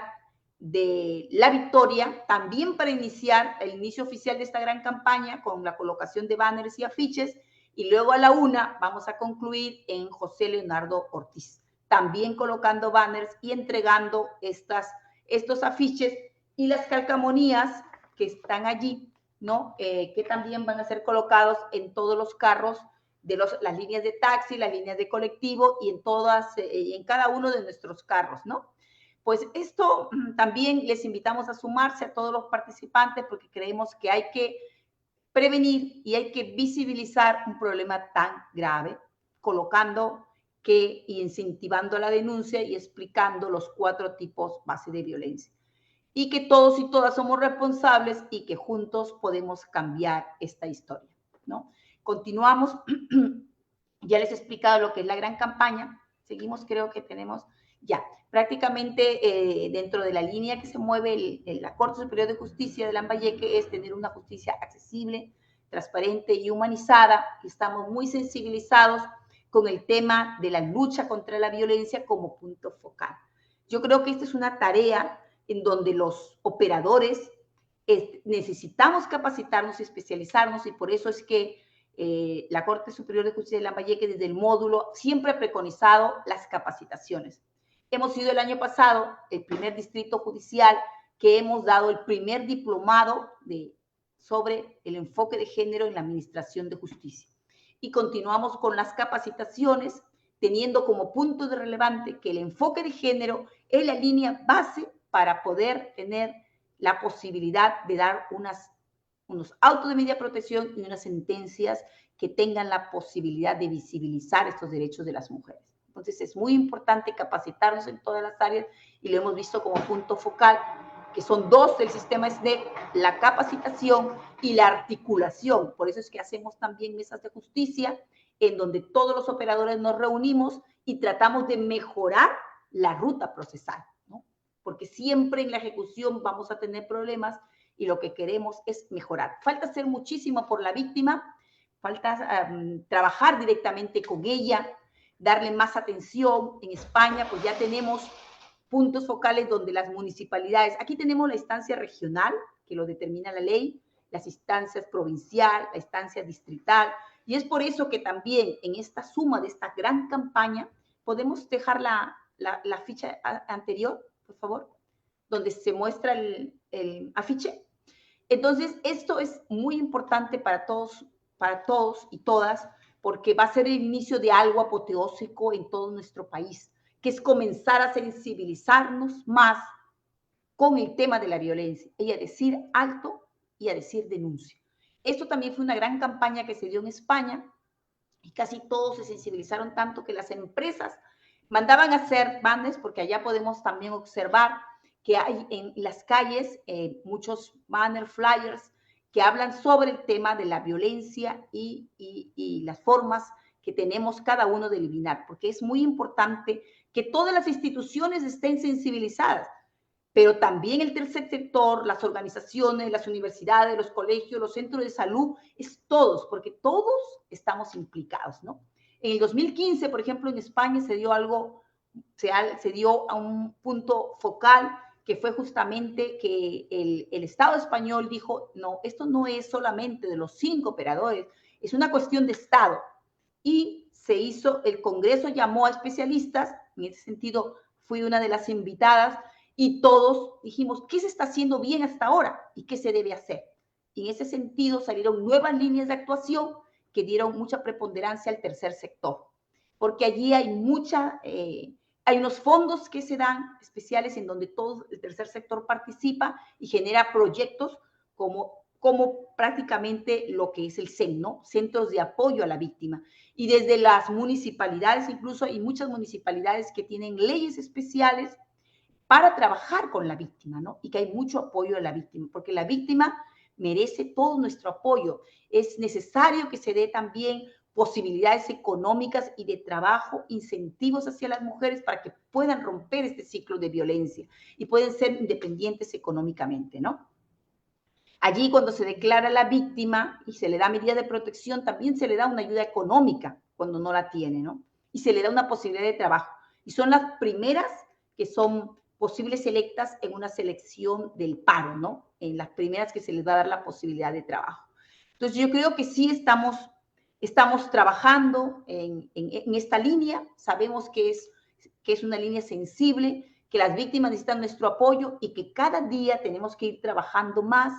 S2: de La Victoria, también para iniciar el inicio oficial de esta gran campaña con la colocación de banners y afiches, y luego a la 1 vamos a concluir en José Leonardo Ortiz, también colocando banners y entregando estos afiches y las calcamonías que están allí, ¿no? Que también van a ser colocados en todos los carros de las líneas de taxi, las líneas de colectivo y en cada uno de nuestros carros, ¿no? Pues esto también les invitamos a sumarse a todos los participantes, porque creemos que hay que prevenir y hay que visibilizar un problema tan grave, colocando y incentivando la denuncia y explicando los 4 tipos base de violencia. Y que todos y todas somos responsables y que juntos podemos cambiar esta historia, ¿no? Continuamos. Ya les he explicado lo que es la gran campaña. Seguimos, creo que tenemos ya prácticamente dentro de la línea que se mueve la Corte Superior de Justicia de Lambayeque, es tener una justicia accesible, transparente y humanizada. Estamos muy sensibilizados con el tema de la lucha contra la violencia como punto focal. Yo creo que esta es una tarea en donde los operadores necesitamos capacitarnos y especializarnos, y por eso es que la Corte Superior de Justicia de Lambayeque desde el módulo siempre ha preconizado las capacitaciones. Hemos sido el año pasado el primer distrito judicial que hemos dado el primer diplomado sobre el enfoque de género en la administración de justicia. Y continuamos con las capacitaciones, teniendo como punto de relevante que el enfoque de género es la línea base para poder tener la posibilidad de dar unos autos de medida protección y unas sentencias que tengan la posibilidad de visibilizar estos derechos de las mujeres. Entonces es muy importante capacitarnos en todas las áreas, y lo hemos visto como punto focal, que son 2 del sistema SNEP, la capacitación y la articulación. Por eso es que hacemos también mesas de justicia, en donde todos los operadores nos reunimos y tratamos de mejorar la ruta procesal, ¿no? Porque siempre en la ejecución vamos a tener problemas, y lo que queremos es mejorar. Falta hacer muchísimo por la víctima, falta trabajar directamente con ella, darle más atención. En España pues ya tenemos puntos focales donde las municipalidades, aquí tenemos la instancia regional, que lo determina la ley, las instancias provincial, la instancia distrital, y es por eso que también en esta suma de esta gran campaña, podemos dejar la ficha anterior, por favor, donde se muestra el afiche. Entonces, esto es muy importante para todos y todas, porque va a ser el inicio de algo apoteósico en todo nuestro país, que es comenzar a sensibilizarnos más con el tema de la violencia. Ella decir alto y a decir denuncia. Esto también fue una gran campaña que se dio en España y casi todos se sensibilizaron tanto que las empresas mandaban a hacer banners, porque allá podemos también observar que hay en las calles muchos banners, flyers, que hablan sobre el tema de la violencia y las formas que tenemos cada uno de eliminar, porque es muy importante que todas las instituciones estén sensibilizadas, pero también el tercer sector, las organizaciones, las universidades, los colegios, los centros de salud, es todos, porque todos estamos implicados, ¿no? En el 2015, por ejemplo, en España se dio algo, se dio a un punto focal que fue justamente que el Estado español dijo, no, esto no es solamente de los 5 operadores, es una cuestión de Estado. Y se hizo, el Congreso llamó a especialistas, en ese sentido fui una de las invitadas, y todos dijimos, ¿qué se está haciendo bien hasta ahora y qué se debe hacer? Y en ese sentido salieron nuevas líneas de actuación que dieron mucha preponderancia al tercer sector, porque allí hay hay unos fondos que se dan especiales en donde todo el tercer sector participa y genera proyectos como prácticamente lo que es el CEN, ¿no? Centros de apoyo a la víctima. Y desde las municipalidades, incluso hay muchas municipalidades que tienen leyes especiales para trabajar con la víctima, ¿no? Y que hay mucho apoyo a la víctima, porque la víctima merece todo nuestro apoyo. Es necesario que se dé también posibilidades económicas y de trabajo, incentivos hacia las mujeres para que puedan romper este ciclo de violencia y pueden ser independientes económicamente, ¿no? Allí cuando se declara la víctima y se le da medida de protección, también se le da una ayuda económica cuando no la tiene, ¿no? Y se le da una posibilidad de trabajo. Y son las primeras que son posibles electas en una selección del paro, ¿no? En las primeras que se les va a dar la posibilidad de trabajo. Entonces yo creo que sí estamos trabajando en esta línea, sabemos que es una línea sensible, que las víctimas necesitan nuestro apoyo y que cada día tenemos que ir trabajando más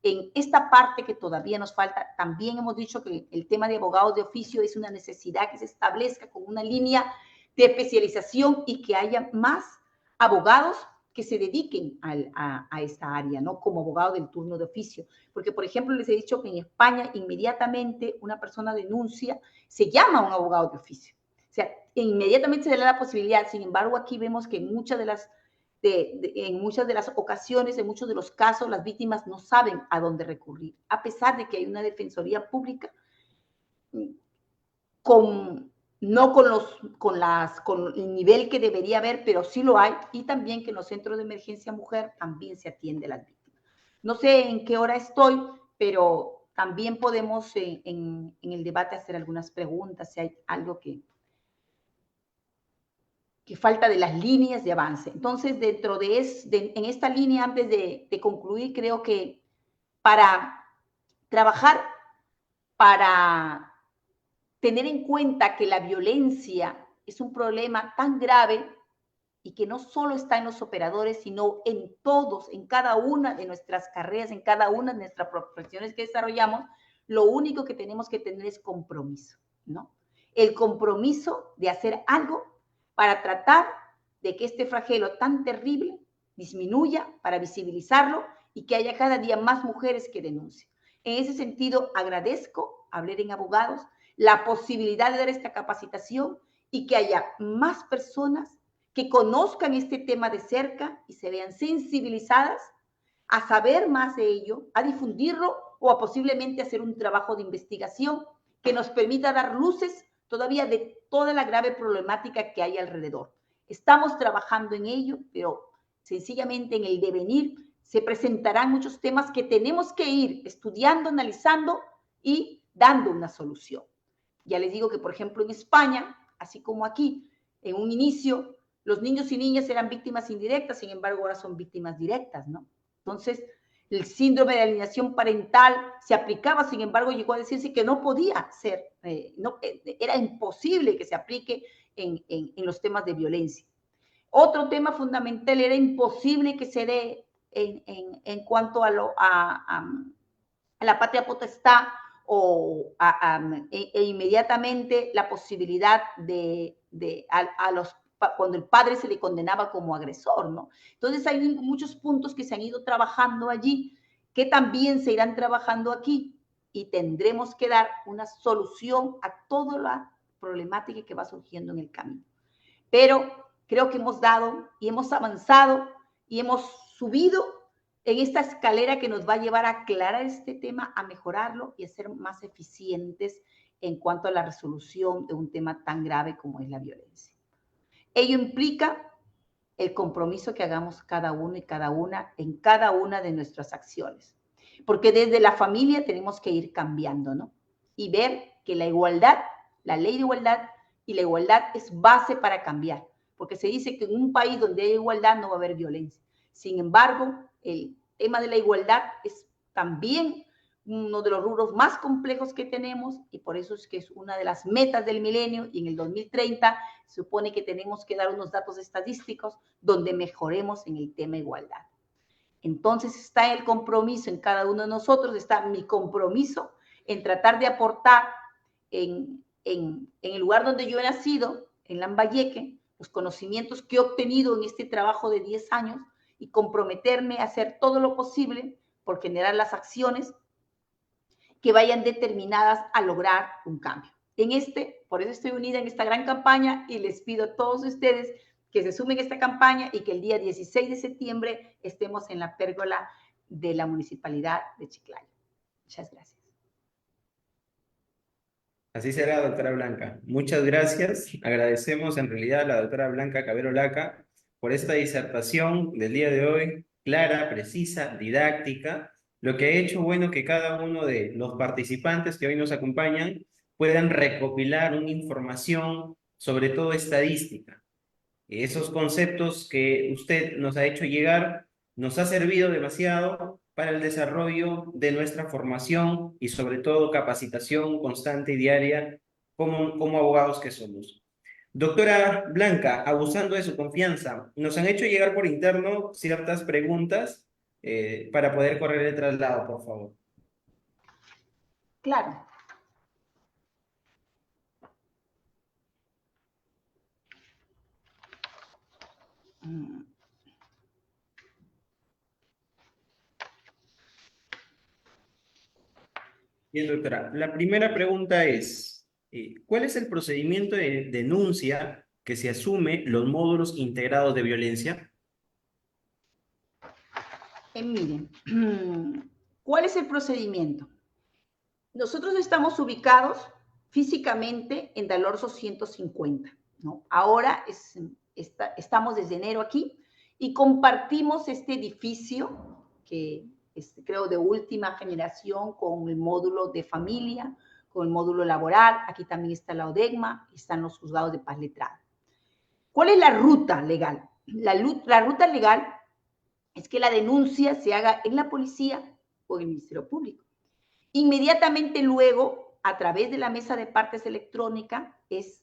S2: en esta parte que todavía nos falta. También hemos dicho que el tema de abogados de oficio es una necesidad que se establezca con una línea de especialización y que haya más abogados que se dediquen a esta área, ¿no? Como abogado del turno de oficio. Porque, por ejemplo, les he dicho que en España inmediatamente una persona denuncia, se llama a un abogado de oficio. O sea, inmediatamente se le da la posibilidad. Sin embargo, aquí vemos que en muchas de las ocasiones, en muchos de los casos, las víctimas no saben a dónde recurrir, a pesar de que hay una defensoría pública no con el nivel que debería haber, pero sí lo hay, y también que en los centros de emergencia mujer también se atiende a las víctimas. No sé en qué hora estoy, pero también podemos en el debate hacer algunas preguntas, si hay algo que falta de las líneas de avance. Entonces, en esta línea, antes de concluir, creo que para trabajar, para tener en cuenta que la violencia es un problema tan grave y que no solo está en los operadores, sino en todos, en cada una de nuestras carreras, en cada una de nuestras profesiones que desarrollamos, lo único que tenemos que tener es compromiso, ¿no? El compromiso de hacer algo para tratar de que este flagelo tan terrible disminuya, para visibilizarlo y que haya cada día más mujeres que denuncien. En ese sentido, agradezco a Hablar en Abogados la posibilidad de dar esta capacitación y que haya más personas que conozcan este tema de cerca y se vean sensibilizadas a saber más de ello, a difundirlo o a posiblemente hacer un trabajo de investigación que nos permita dar luces todavía de toda la grave problemática que hay alrededor. Estamos trabajando en ello, pero sencillamente en el devenir se presentarán muchos temas que tenemos que ir estudiando, analizando y dando una solución. Ya les digo que, por ejemplo, en España, así como aquí, en un inicio, los niños y niñas eran víctimas indirectas, sin embargo, ahora son víctimas directas, ¿no? Entonces, el síndrome de alienación parental se aplicaba, sin embargo, llegó a decirse que no podía ser, era imposible que se aplique en los temas de violencia. Otro tema fundamental, era imposible que se dé en cuanto a la patria potestad e inmediatamente la posibilidad cuando el padre se le condenaba como agresor, ¿no? Entonces hay muchos puntos que se han ido trabajando allí que también se irán trabajando aquí y tendremos que dar una solución a toda la problemática que va surgiendo en el camino. Pero creo que hemos dado y hemos avanzado y hemos subido en esta escalera que nos va a llevar a aclarar este tema, a mejorarlo y a ser más eficientes en cuanto a la resolución de un tema tan grave como es la violencia. Ello implica el compromiso que hagamos cada uno y cada una en cada una de nuestras acciones. Porque desde la familia tenemos que ir cambiando, ¿no? Y ver que la igualdad, la ley de igualdad y la igualdad es base para cambiar. Porque se dice que en un país donde hay igualdad no va a haber violencia. Sin embargo, el tema de la igualdad es también uno de los rubros más complejos que tenemos y por eso es que es una de las metas del milenio y en el 2030 se supone que tenemos que dar unos datos estadísticos donde mejoremos en el tema igualdad. Entonces está el compromiso en cada uno de nosotros, está mi compromiso en tratar de aportar en el lugar donde yo he nacido, en Lambayeque, los conocimientos que he obtenido en este trabajo de 10 años y comprometerme a hacer todo lo posible por generar las acciones que vayan determinadas a lograr un cambio. Por eso estoy unida en esta gran campaña y les pido a todos ustedes que se sumen a esta campaña y que el día 16 de septiembre estemos en la pérgola de la Municipalidad de Chiclayo. Muchas gracias.
S1: Así será, doctora Blanca. Muchas gracias. Agradecemos en realidad a la doctora Blanca Cabero Laca por esta disertación del día de hoy, clara, precisa, didáctica, lo que ha hecho bueno que cada uno de los participantes que hoy nos acompañan puedan recopilar una información, sobre todo estadística. Esos conceptos que usted nos ha hecho llegar nos ha servido demasiado para el desarrollo de nuestra formación y sobre todo capacitación constante y diaria como abogados que somos. Doctora Blanca, abusando de su confianza, nos han hecho llegar por interno ciertas preguntas para poder correr el traslado, por favor.
S2: Claro.
S1: Bien, doctora. La primera pregunta es, ¿cuál es el procedimiento de denuncia que se asume los módulos integrados de violencia?
S2: Miren, ¿cuál es el procedimiento? Nosotros estamos ubicados físicamente en Dalorzo 150, ¿no? Ahora estamos desde enero aquí y compartimos este edificio que es, creo, de última generación con el módulo de familia, con el módulo laboral. Aquí también está la ODEGMA, están los juzgados de paz letrada. ¿Cuál es la ruta legal? La ruta legal es que la denuncia se haga en la policía o en el Ministerio Público. Inmediatamente luego, a través de la mesa de partes electrónica, es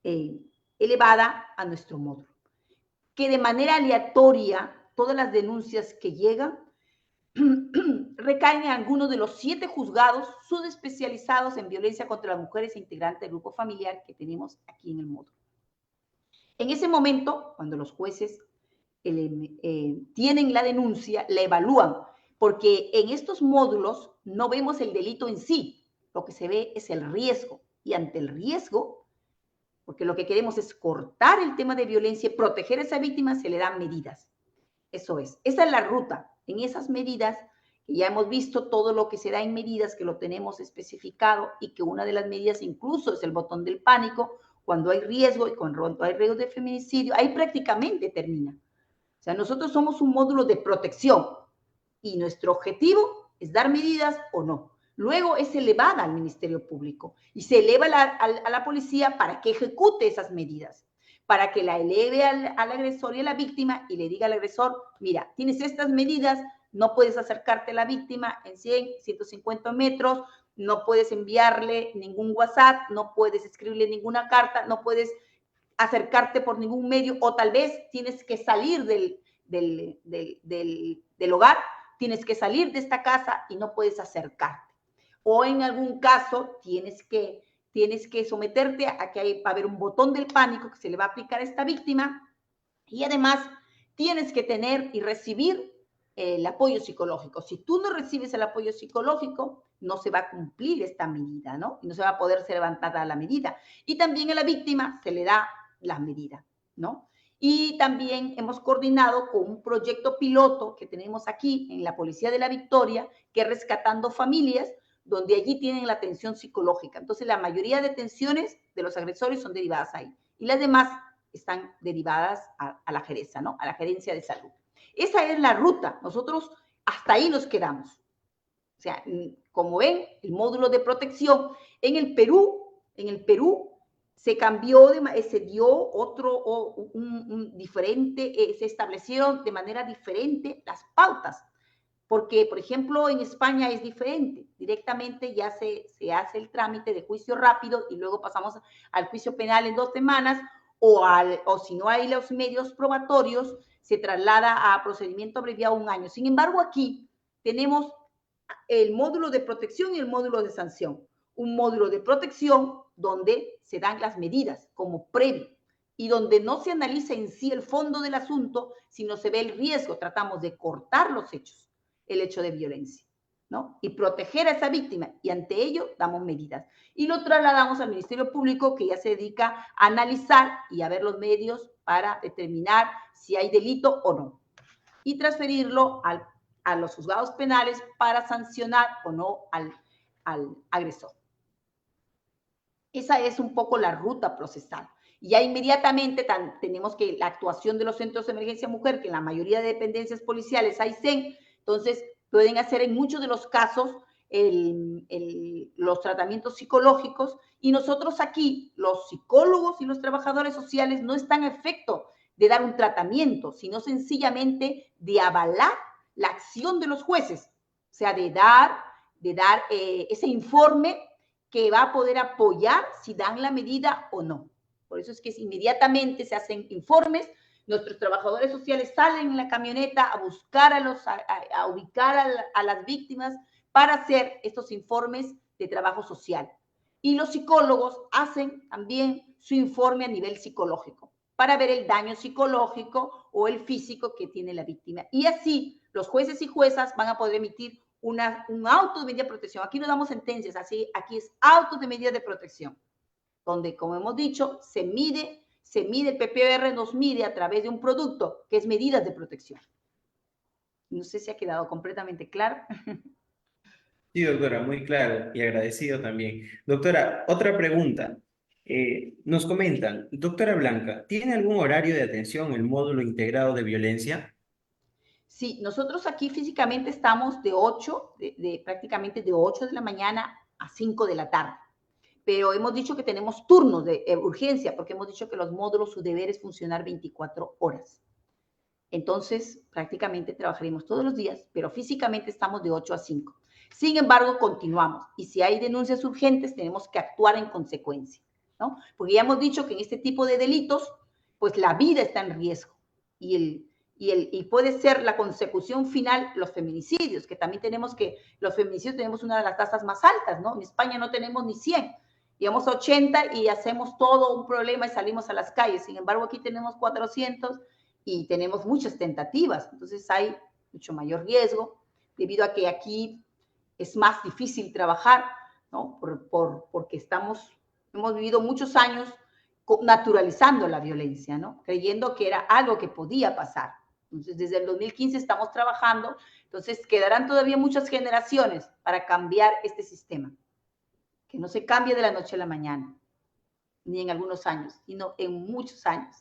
S2: elevada a nuestro módulo. Que de manera aleatoria, todas las denuncias que llegan recaen en alguno de los 7 juzgados subespecializados en violencia contra las mujeres e integrantes del grupo familiar que tenemos aquí en el módulo. En ese momento, cuando los jueces tienen la denuncia, la evalúan, porque en estos módulos no vemos el delito en sí, lo que se ve es el riesgo, y ante el riesgo, porque lo que queremos es cortar el tema de violencia, proteger a esa víctima, se le dan medidas. Eso es, esa es la ruta. En esas medidas, que ya hemos visto todo lo que se da en medidas, que lo tenemos especificado, y que una de las medidas incluso es el botón del pánico, cuando hay riesgo y cuando hay riesgo de feminicidio, ahí prácticamente termina. O sea, nosotros somos un módulo de protección y nuestro objetivo es dar medidas o no. Luego es elevada al Ministerio Público y se eleva a la policía para que ejecute esas medidas, para que la eleve al agresor y a la víctima y le diga al agresor, mira, tienes estas medidas, no puedes acercarte a la víctima en 100, 150 metros, no puedes enviarle ningún WhatsApp, no puedes escribirle ninguna carta, no puedes acercarte por ningún medio, o tal vez tienes que salir del hogar, tienes que salir de esta casa y no puedes acercarte. O en algún caso tienes que someterte a que va a haber un botón del pánico que se le va a aplicar a esta víctima y además tienes que tener y recibir el apoyo psicológico. Si tú no recibes el apoyo psicológico, no se va a cumplir esta medida, ¿no? Y no se va a poder ser levantada la medida. Y también a la víctima se le da la medida, ¿no? Y también hemos coordinado con un proyecto piloto que tenemos aquí en la Policía de la Victoria, que es Rescatando Familias, donde allí tienen la atención psicológica. Entonces, la mayoría de detenciones de los agresores son derivadas ahí. Y las demás están derivadas a la gerencia, ¿no? A la gerencia de salud. Esa es la ruta. Nosotros hasta ahí nos quedamos. O sea, como ven, el módulo de protección en el Perú se cambió, se dio otro, diferente, se establecieron de manera diferente las pautas. Porque, por ejemplo, en España es diferente. Directamente ya se hace el trámite de juicio rápido y luego pasamos al juicio penal en 2 semanas, o si no hay los medios probatorios, se traslada a procedimiento abreviado 1 año. Sin embargo, aquí tenemos el módulo de protección y el módulo de sanción. Un módulo de protección donde se dan las medidas como previo y donde no se analiza en sí el fondo del asunto, sino se ve el riesgo. Tratamos de cortar los hechos, el hecho de violencia, ¿no? Y proteger a esa víctima, y ante ello damos medidas. Y lo trasladamos al Ministerio Público, que ya se dedica a analizar y a ver los medios para determinar si hay delito o no. Y transferirlo a los juzgados penales para sancionar o no al agresor. Esa es un poco la ruta procesal. Y ya inmediatamente tenemos que la actuación de los centros de emergencia mujer, que en la mayoría de dependencias policiales hay CEN, entonces pueden hacer en muchos de los casos los tratamientos psicológicos, y nosotros aquí, los psicólogos y los trabajadores sociales, no están a efecto de dar un tratamiento, sino sencillamente de avalar la acción de los jueces, o sea, de dar ese informe que va a poder apoyar si dan la medida o no. Por eso es que inmediatamente se hacen informes, nuestros trabajadores sociales salen en la camioneta a buscar a ubicar a las víctimas para hacer estos informes de trabajo social. Y los psicólogos hacen también su informe a nivel psicológico para ver el daño psicológico o el físico que tiene la víctima. Y así los jueces y juezas van a poder emitir un auto de medida de protección. Aquí no damos sentencias, así, aquí es auto de medida de protección, donde, como hemos dicho, se mide, el PPR nos mide a través de un producto que es medidas de protección. No sé si ha quedado completamente claro.
S1: Sí, doctora, muy claro y agradecido también. Doctora, otra pregunta. Nos comentan, doctora Blanca, ¿tiene algún horario de atención el módulo integrado de violencia?
S2: Sí, nosotros aquí físicamente estamos de 8, prácticamente de 8 de la mañana a 5 de la tarde. Pero hemos dicho que tenemos turnos de urgencia, porque hemos dicho que los módulos, su deber es funcionar 24 horas. Entonces, prácticamente trabajaremos todos los días, pero físicamente estamos de 8 a 5. Sin embargo, continuamos. Y si hay denuncias urgentes, tenemos que actuar en consecuencia, ¿no? Porque ya hemos dicho que en este tipo de delitos, pues la vida está en riesgo. Y puede ser la consecución final los feminicidios, que también los feminicidios tenemos una de las tasas más altas, ¿no? En España no tenemos ni 100, digamos 80 y hacemos todo un problema y salimos a las calles. Sin embargo, aquí tenemos 400 y tenemos muchas tentativas, entonces hay mucho mayor riesgo, debido a que aquí es más difícil trabajar, ¿no? Porque hemos vivido muchos años naturalizando la violencia, ¿no? Creyendo que era algo que podía pasar. Entonces, desde el 2015 estamos trabajando, entonces quedarán todavía muchas generaciones para cambiar este sistema, que no se cambie de la noche a la mañana, ni en algunos años, sino en muchos años.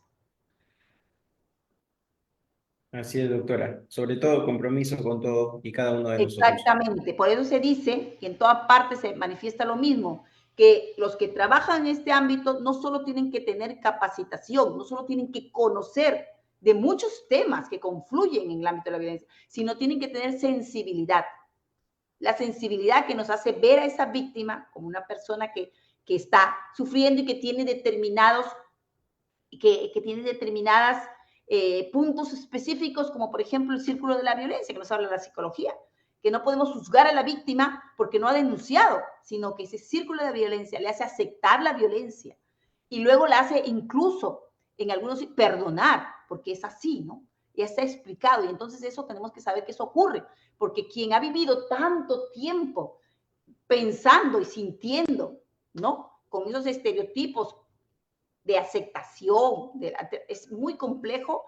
S1: Así es, doctora. Sobre todo compromiso con todo y cada uno de nosotros.
S2: Exactamente, por eso se dice, y en toda parte se manifiesta lo mismo, que los que trabajan en este ámbito no solo tienen que tener capacitación, no solo tienen que conocer de muchos temas que confluyen en el ámbito de la violencia, sino tienen que tener sensibilidad. La sensibilidad que nos hace ver a esa víctima como una persona que está sufriendo y que tiene determinadas puntos específicos, como por ejemplo el círculo de la violencia, que nos habla la psicología, que no podemos juzgar a la víctima porque no ha denunciado, sino que ese círculo de violencia le hace aceptar la violencia y luego la hace incluso, en algunos, perdonar, porque es así, ¿no? ya está explicado, y entonces eso tenemos que saber que eso ocurre, porque quien ha vivido tanto tiempo pensando y sintiendo, ¿no? Con esos estereotipos de aceptación, es muy complejo,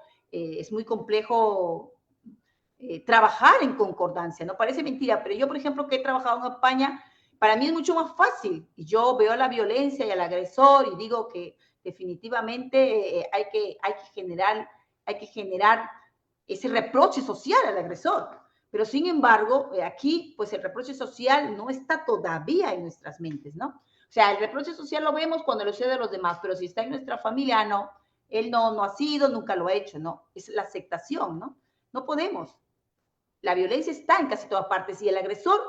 S2: trabajar en concordancia, ¿no? Parece mentira, pero yo, por ejemplo, que he trabajado en España, para mí es mucho más fácil. Yo veo la violencia y al agresor y digo que definitivamente hay que generar ese reproche social al agresor. Pero sin embargo, aquí, pues el reproche social no está todavía en nuestras mentes, ¿no? O sea, el reproche social lo vemos cuando lo sucede a los demás, pero si está en nuestra familia, no, él no ha sido, nunca lo ha hecho, no, es la aceptación, ¿no? No podemos. La violencia está en casi todas partes y el agresor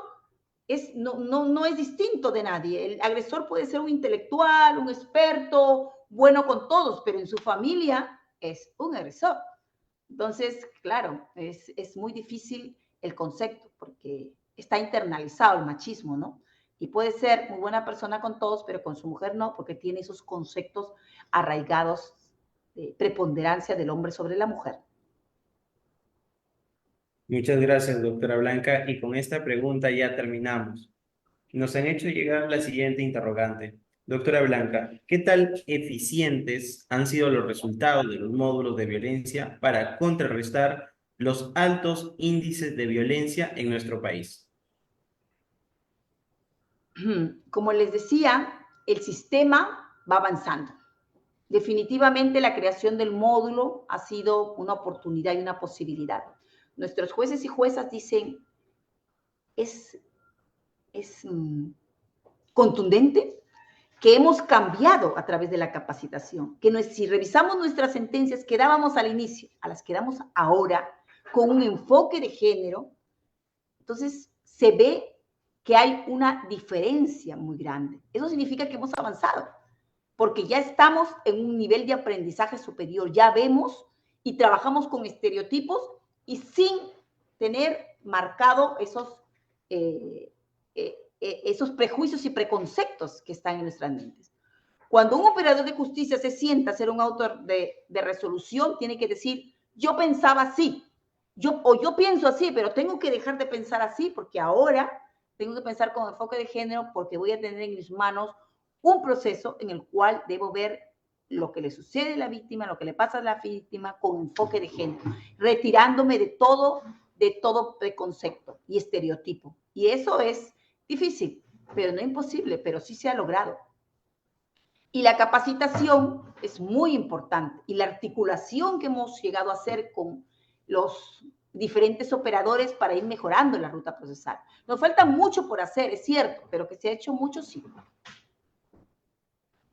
S2: no es distinto de nadie. El agresor puede ser un intelectual, un experto, bueno con todos, pero en su familia es un agresor. Entonces, claro, es muy difícil el concepto porque está internalizado el machismo, ¿no? Y puede ser muy buena persona con todos, pero con su mujer no, porque tiene esos conceptos arraigados de preponderancia del hombre sobre la mujer.
S1: Muchas gracias, doctora Blanca. Y con esta pregunta ya terminamos. Nos han hecho llegar la siguiente interrogante. Doctora Blanca, ¿qué tal eficientes han sido los resultados de los módulos de violencia para contrarrestar los altos índices de violencia en nuestro país?
S2: Como les decía, el sistema va avanzando. Definitivamente la creación del módulo ha sido una oportunidad y una posibilidad. Nuestros jueces y juezas dicen, es, es contundente que hemos cambiado a través de la capacitación, que si revisamos nuestras sentencias que dábamos al inicio, a las que damos ahora, con un enfoque de género, entonces se ve que hay una diferencia muy grande. Eso significa que hemos avanzado, porque ya estamos en un nivel de aprendizaje superior, ya vemos y trabajamos con estereotipos y sin tener marcado esos prejuicios y preconceptos que están en nuestras mentes. Cuando un operador de justicia se sienta a hacer un auto de resolución, tiene que decir, yo pensaba así, yo pienso así, pero tengo que dejar de pensar así porque ahora tengo que pensar con enfoque de género porque voy a tener en mis manos un proceso en el cual debo ver lo que le sucede a la víctima, lo que le pasa a la víctima con enfoque de género, retirándome de todo preconcepto y estereotipo. Y eso es difícil, pero no imposible, pero sí se ha logrado. Y la capacitación es muy importante y la articulación que hemos llegado a hacer con los diferentes operadores para ir mejorando la ruta procesal. Nos falta mucho por hacer, es cierto, pero que se ha hecho mucho, sí.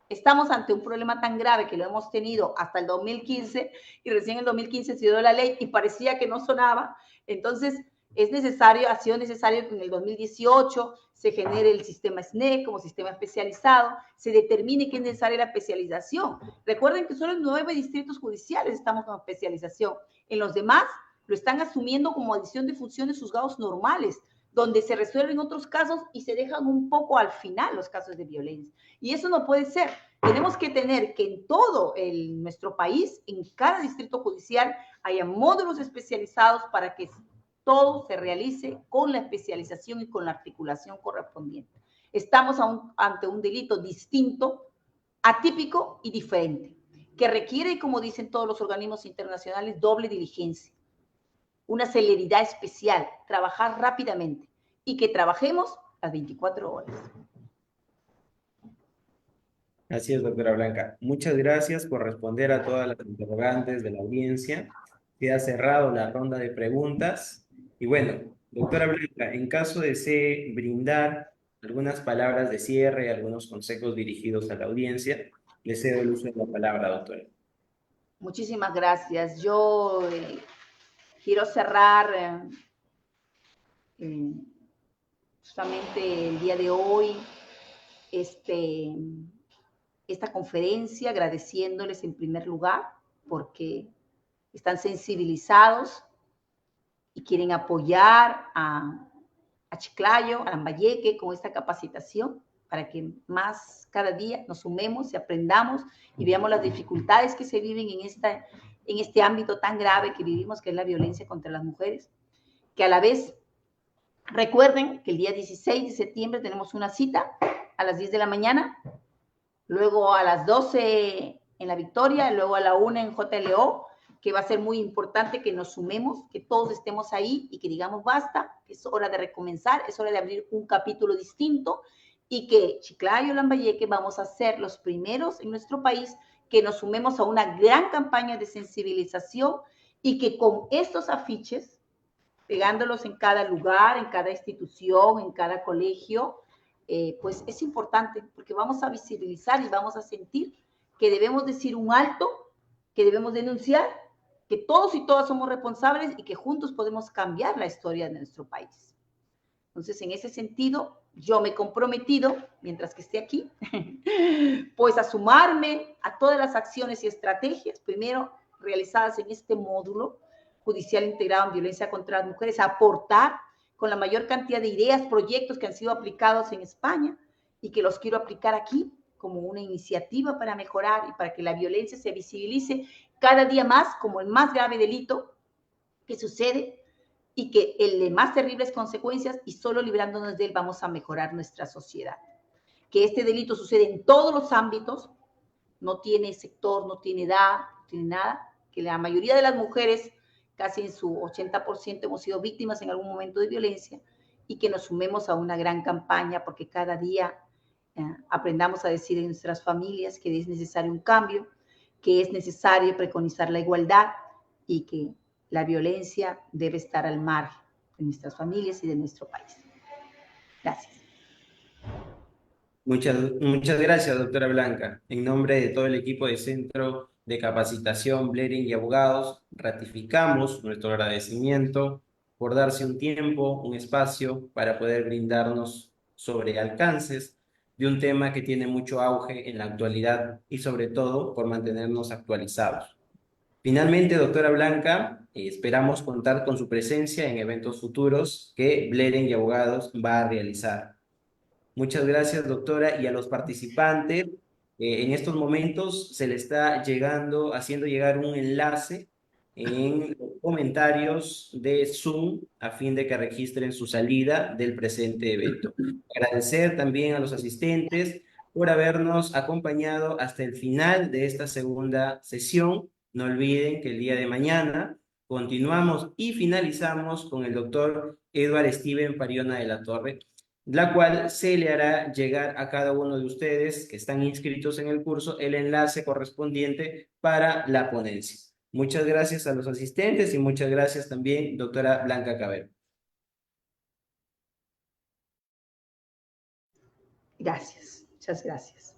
S2: Estamos ante un problema tan grave que lo hemos tenido hasta el 2015 y recién en el 2015 se dio la ley y parecía que no sonaba. Entonces, ha sido necesario que en el 2018 se genere el sistema SNE como sistema especializado, se determine que es necesaria la especialización. Recuerden que solo en 9 distritos judiciales estamos con especialización. En los demás lo están asumiendo como adición de funciones juzgados normales, donde se resuelven otros casos y se dejan un poco al final los casos de violencia. Y eso no puede ser. Tenemos que tener que en todo nuestro país, en cada distrito judicial, haya módulos especializados para que todo se realice con la especialización y con la articulación correspondiente. Estamos ante un delito distinto, atípico y diferente, que requiere, como dicen todos los organismos internacionales, doble diligencia, una celeridad especial, trabajar rápidamente y que trabajemos las 24 horas.
S1: Así es, doctora Blanca. Muchas gracias por responder a todas las interrogantes de la audiencia. Se ha cerrado la ronda de preguntas. Y bueno, doctora Blanca, en caso desee brindar algunas palabras de cierre, algunos consejos dirigidos a la audiencia, le cedo el uso de la palabra, doctora.
S2: Muchísimas gracias. Yo quiero cerrar justamente el día de hoy esta conferencia agradeciéndoles en primer lugar porque están sensibilizados y quieren apoyar a Chiclayo, a Lambayeque con esta capacitación para que más cada día nos sumemos y aprendamos y veamos las dificultades que se viven en este ámbito tan grave que vivimos, que es la violencia contra las mujeres, que a la vez recuerden que el día 16 de septiembre tenemos una cita a las 10 de la mañana, luego a las 12 en La Victoria, luego a la 1 en JLO, que va a ser muy importante que nos sumemos, que todos estemos ahí y que digamos basta, que es hora de recomenzar, es hora de abrir un capítulo distinto y que Chiclayo y Lambayeque vamos a ser los primeros en nuestro país que nos sumemos a una gran campaña de sensibilización y que con estos afiches, pegándolos en cada lugar, en cada institución, en cada colegio, pues es importante porque vamos a visibilizar y vamos a sentir que debemos decir un alto, que debemos denunciar, que todos y todas somos responsables y que juntos podemos cambiar la historia de nuestro país. Entonces, en ese sentido, yo me he comprometido, mientras que esté aquí, pues a sumarme a todas las acciones y estrategias, primero realizadas en este módulo judicial integrado en violencia contra las mujeres, a aportar con la mayor cantidad de ideas, proyectos que han sido aplicados en España y que los quiero aplicar aquí como una iniciativa para mejorar y para que la violencia se visibilice cada día más como el más grave delito que sucede y que el de más terribles consecuencias, y solo librándonos de él vamos a mejorar nuestra sociedad. Que este delito sucede en todos los ámbitos, no tiene sector, no tiene edad, no tiene nada, que la mayoría de las mujeres, casi en su 80%, hemos sido víctimas en algún momento de violencia y que nos sumemos a una gran campaña porque cada día aprendamos a decir en nuestras familias que es necesario un cambio, que es necesario preconizar la igualdad y que la violencia debe estar al margen de nuestras familias y de nuestro país. Gracias.
S1: Muchas gracias, doctora Blanca. En nombre de todo el equipo de Centro de Capacitación Blering y Abogados, ratificamos nuestro agradecimiento por darse un tiempo, un espacio para poder brindarnos sobre alcances de un tema que tiene mucho auge en la actualidad y sobre todo por mantenernos actualizados. Finalmente, doctora Blanca, esperamos contar con su presencia en eventos futuros que Blering y Abogados va a realizar. Muchas gracias, doctora, y a los participantes. En estos momentos se le está haciendo llegar un enlace en los comentarios de Zoom a fin de que registren su salida del presente evento. Agradecer también a los asistentes por habernos acompañado hasta el final de esta segunda sesión. No olviden que el día de mañana continuamos y finalizamos con el doctor Edward Steven Pariona de la Torre, la cual se le hará llegar a cada uno de ustedes que están inscritos en el curso el enlace correspondiente para la ponencia. Muchas gracias a los asistentes y muchas gracias también, doctora Blanca Cabero.
S2: Gracias, muchas gracias.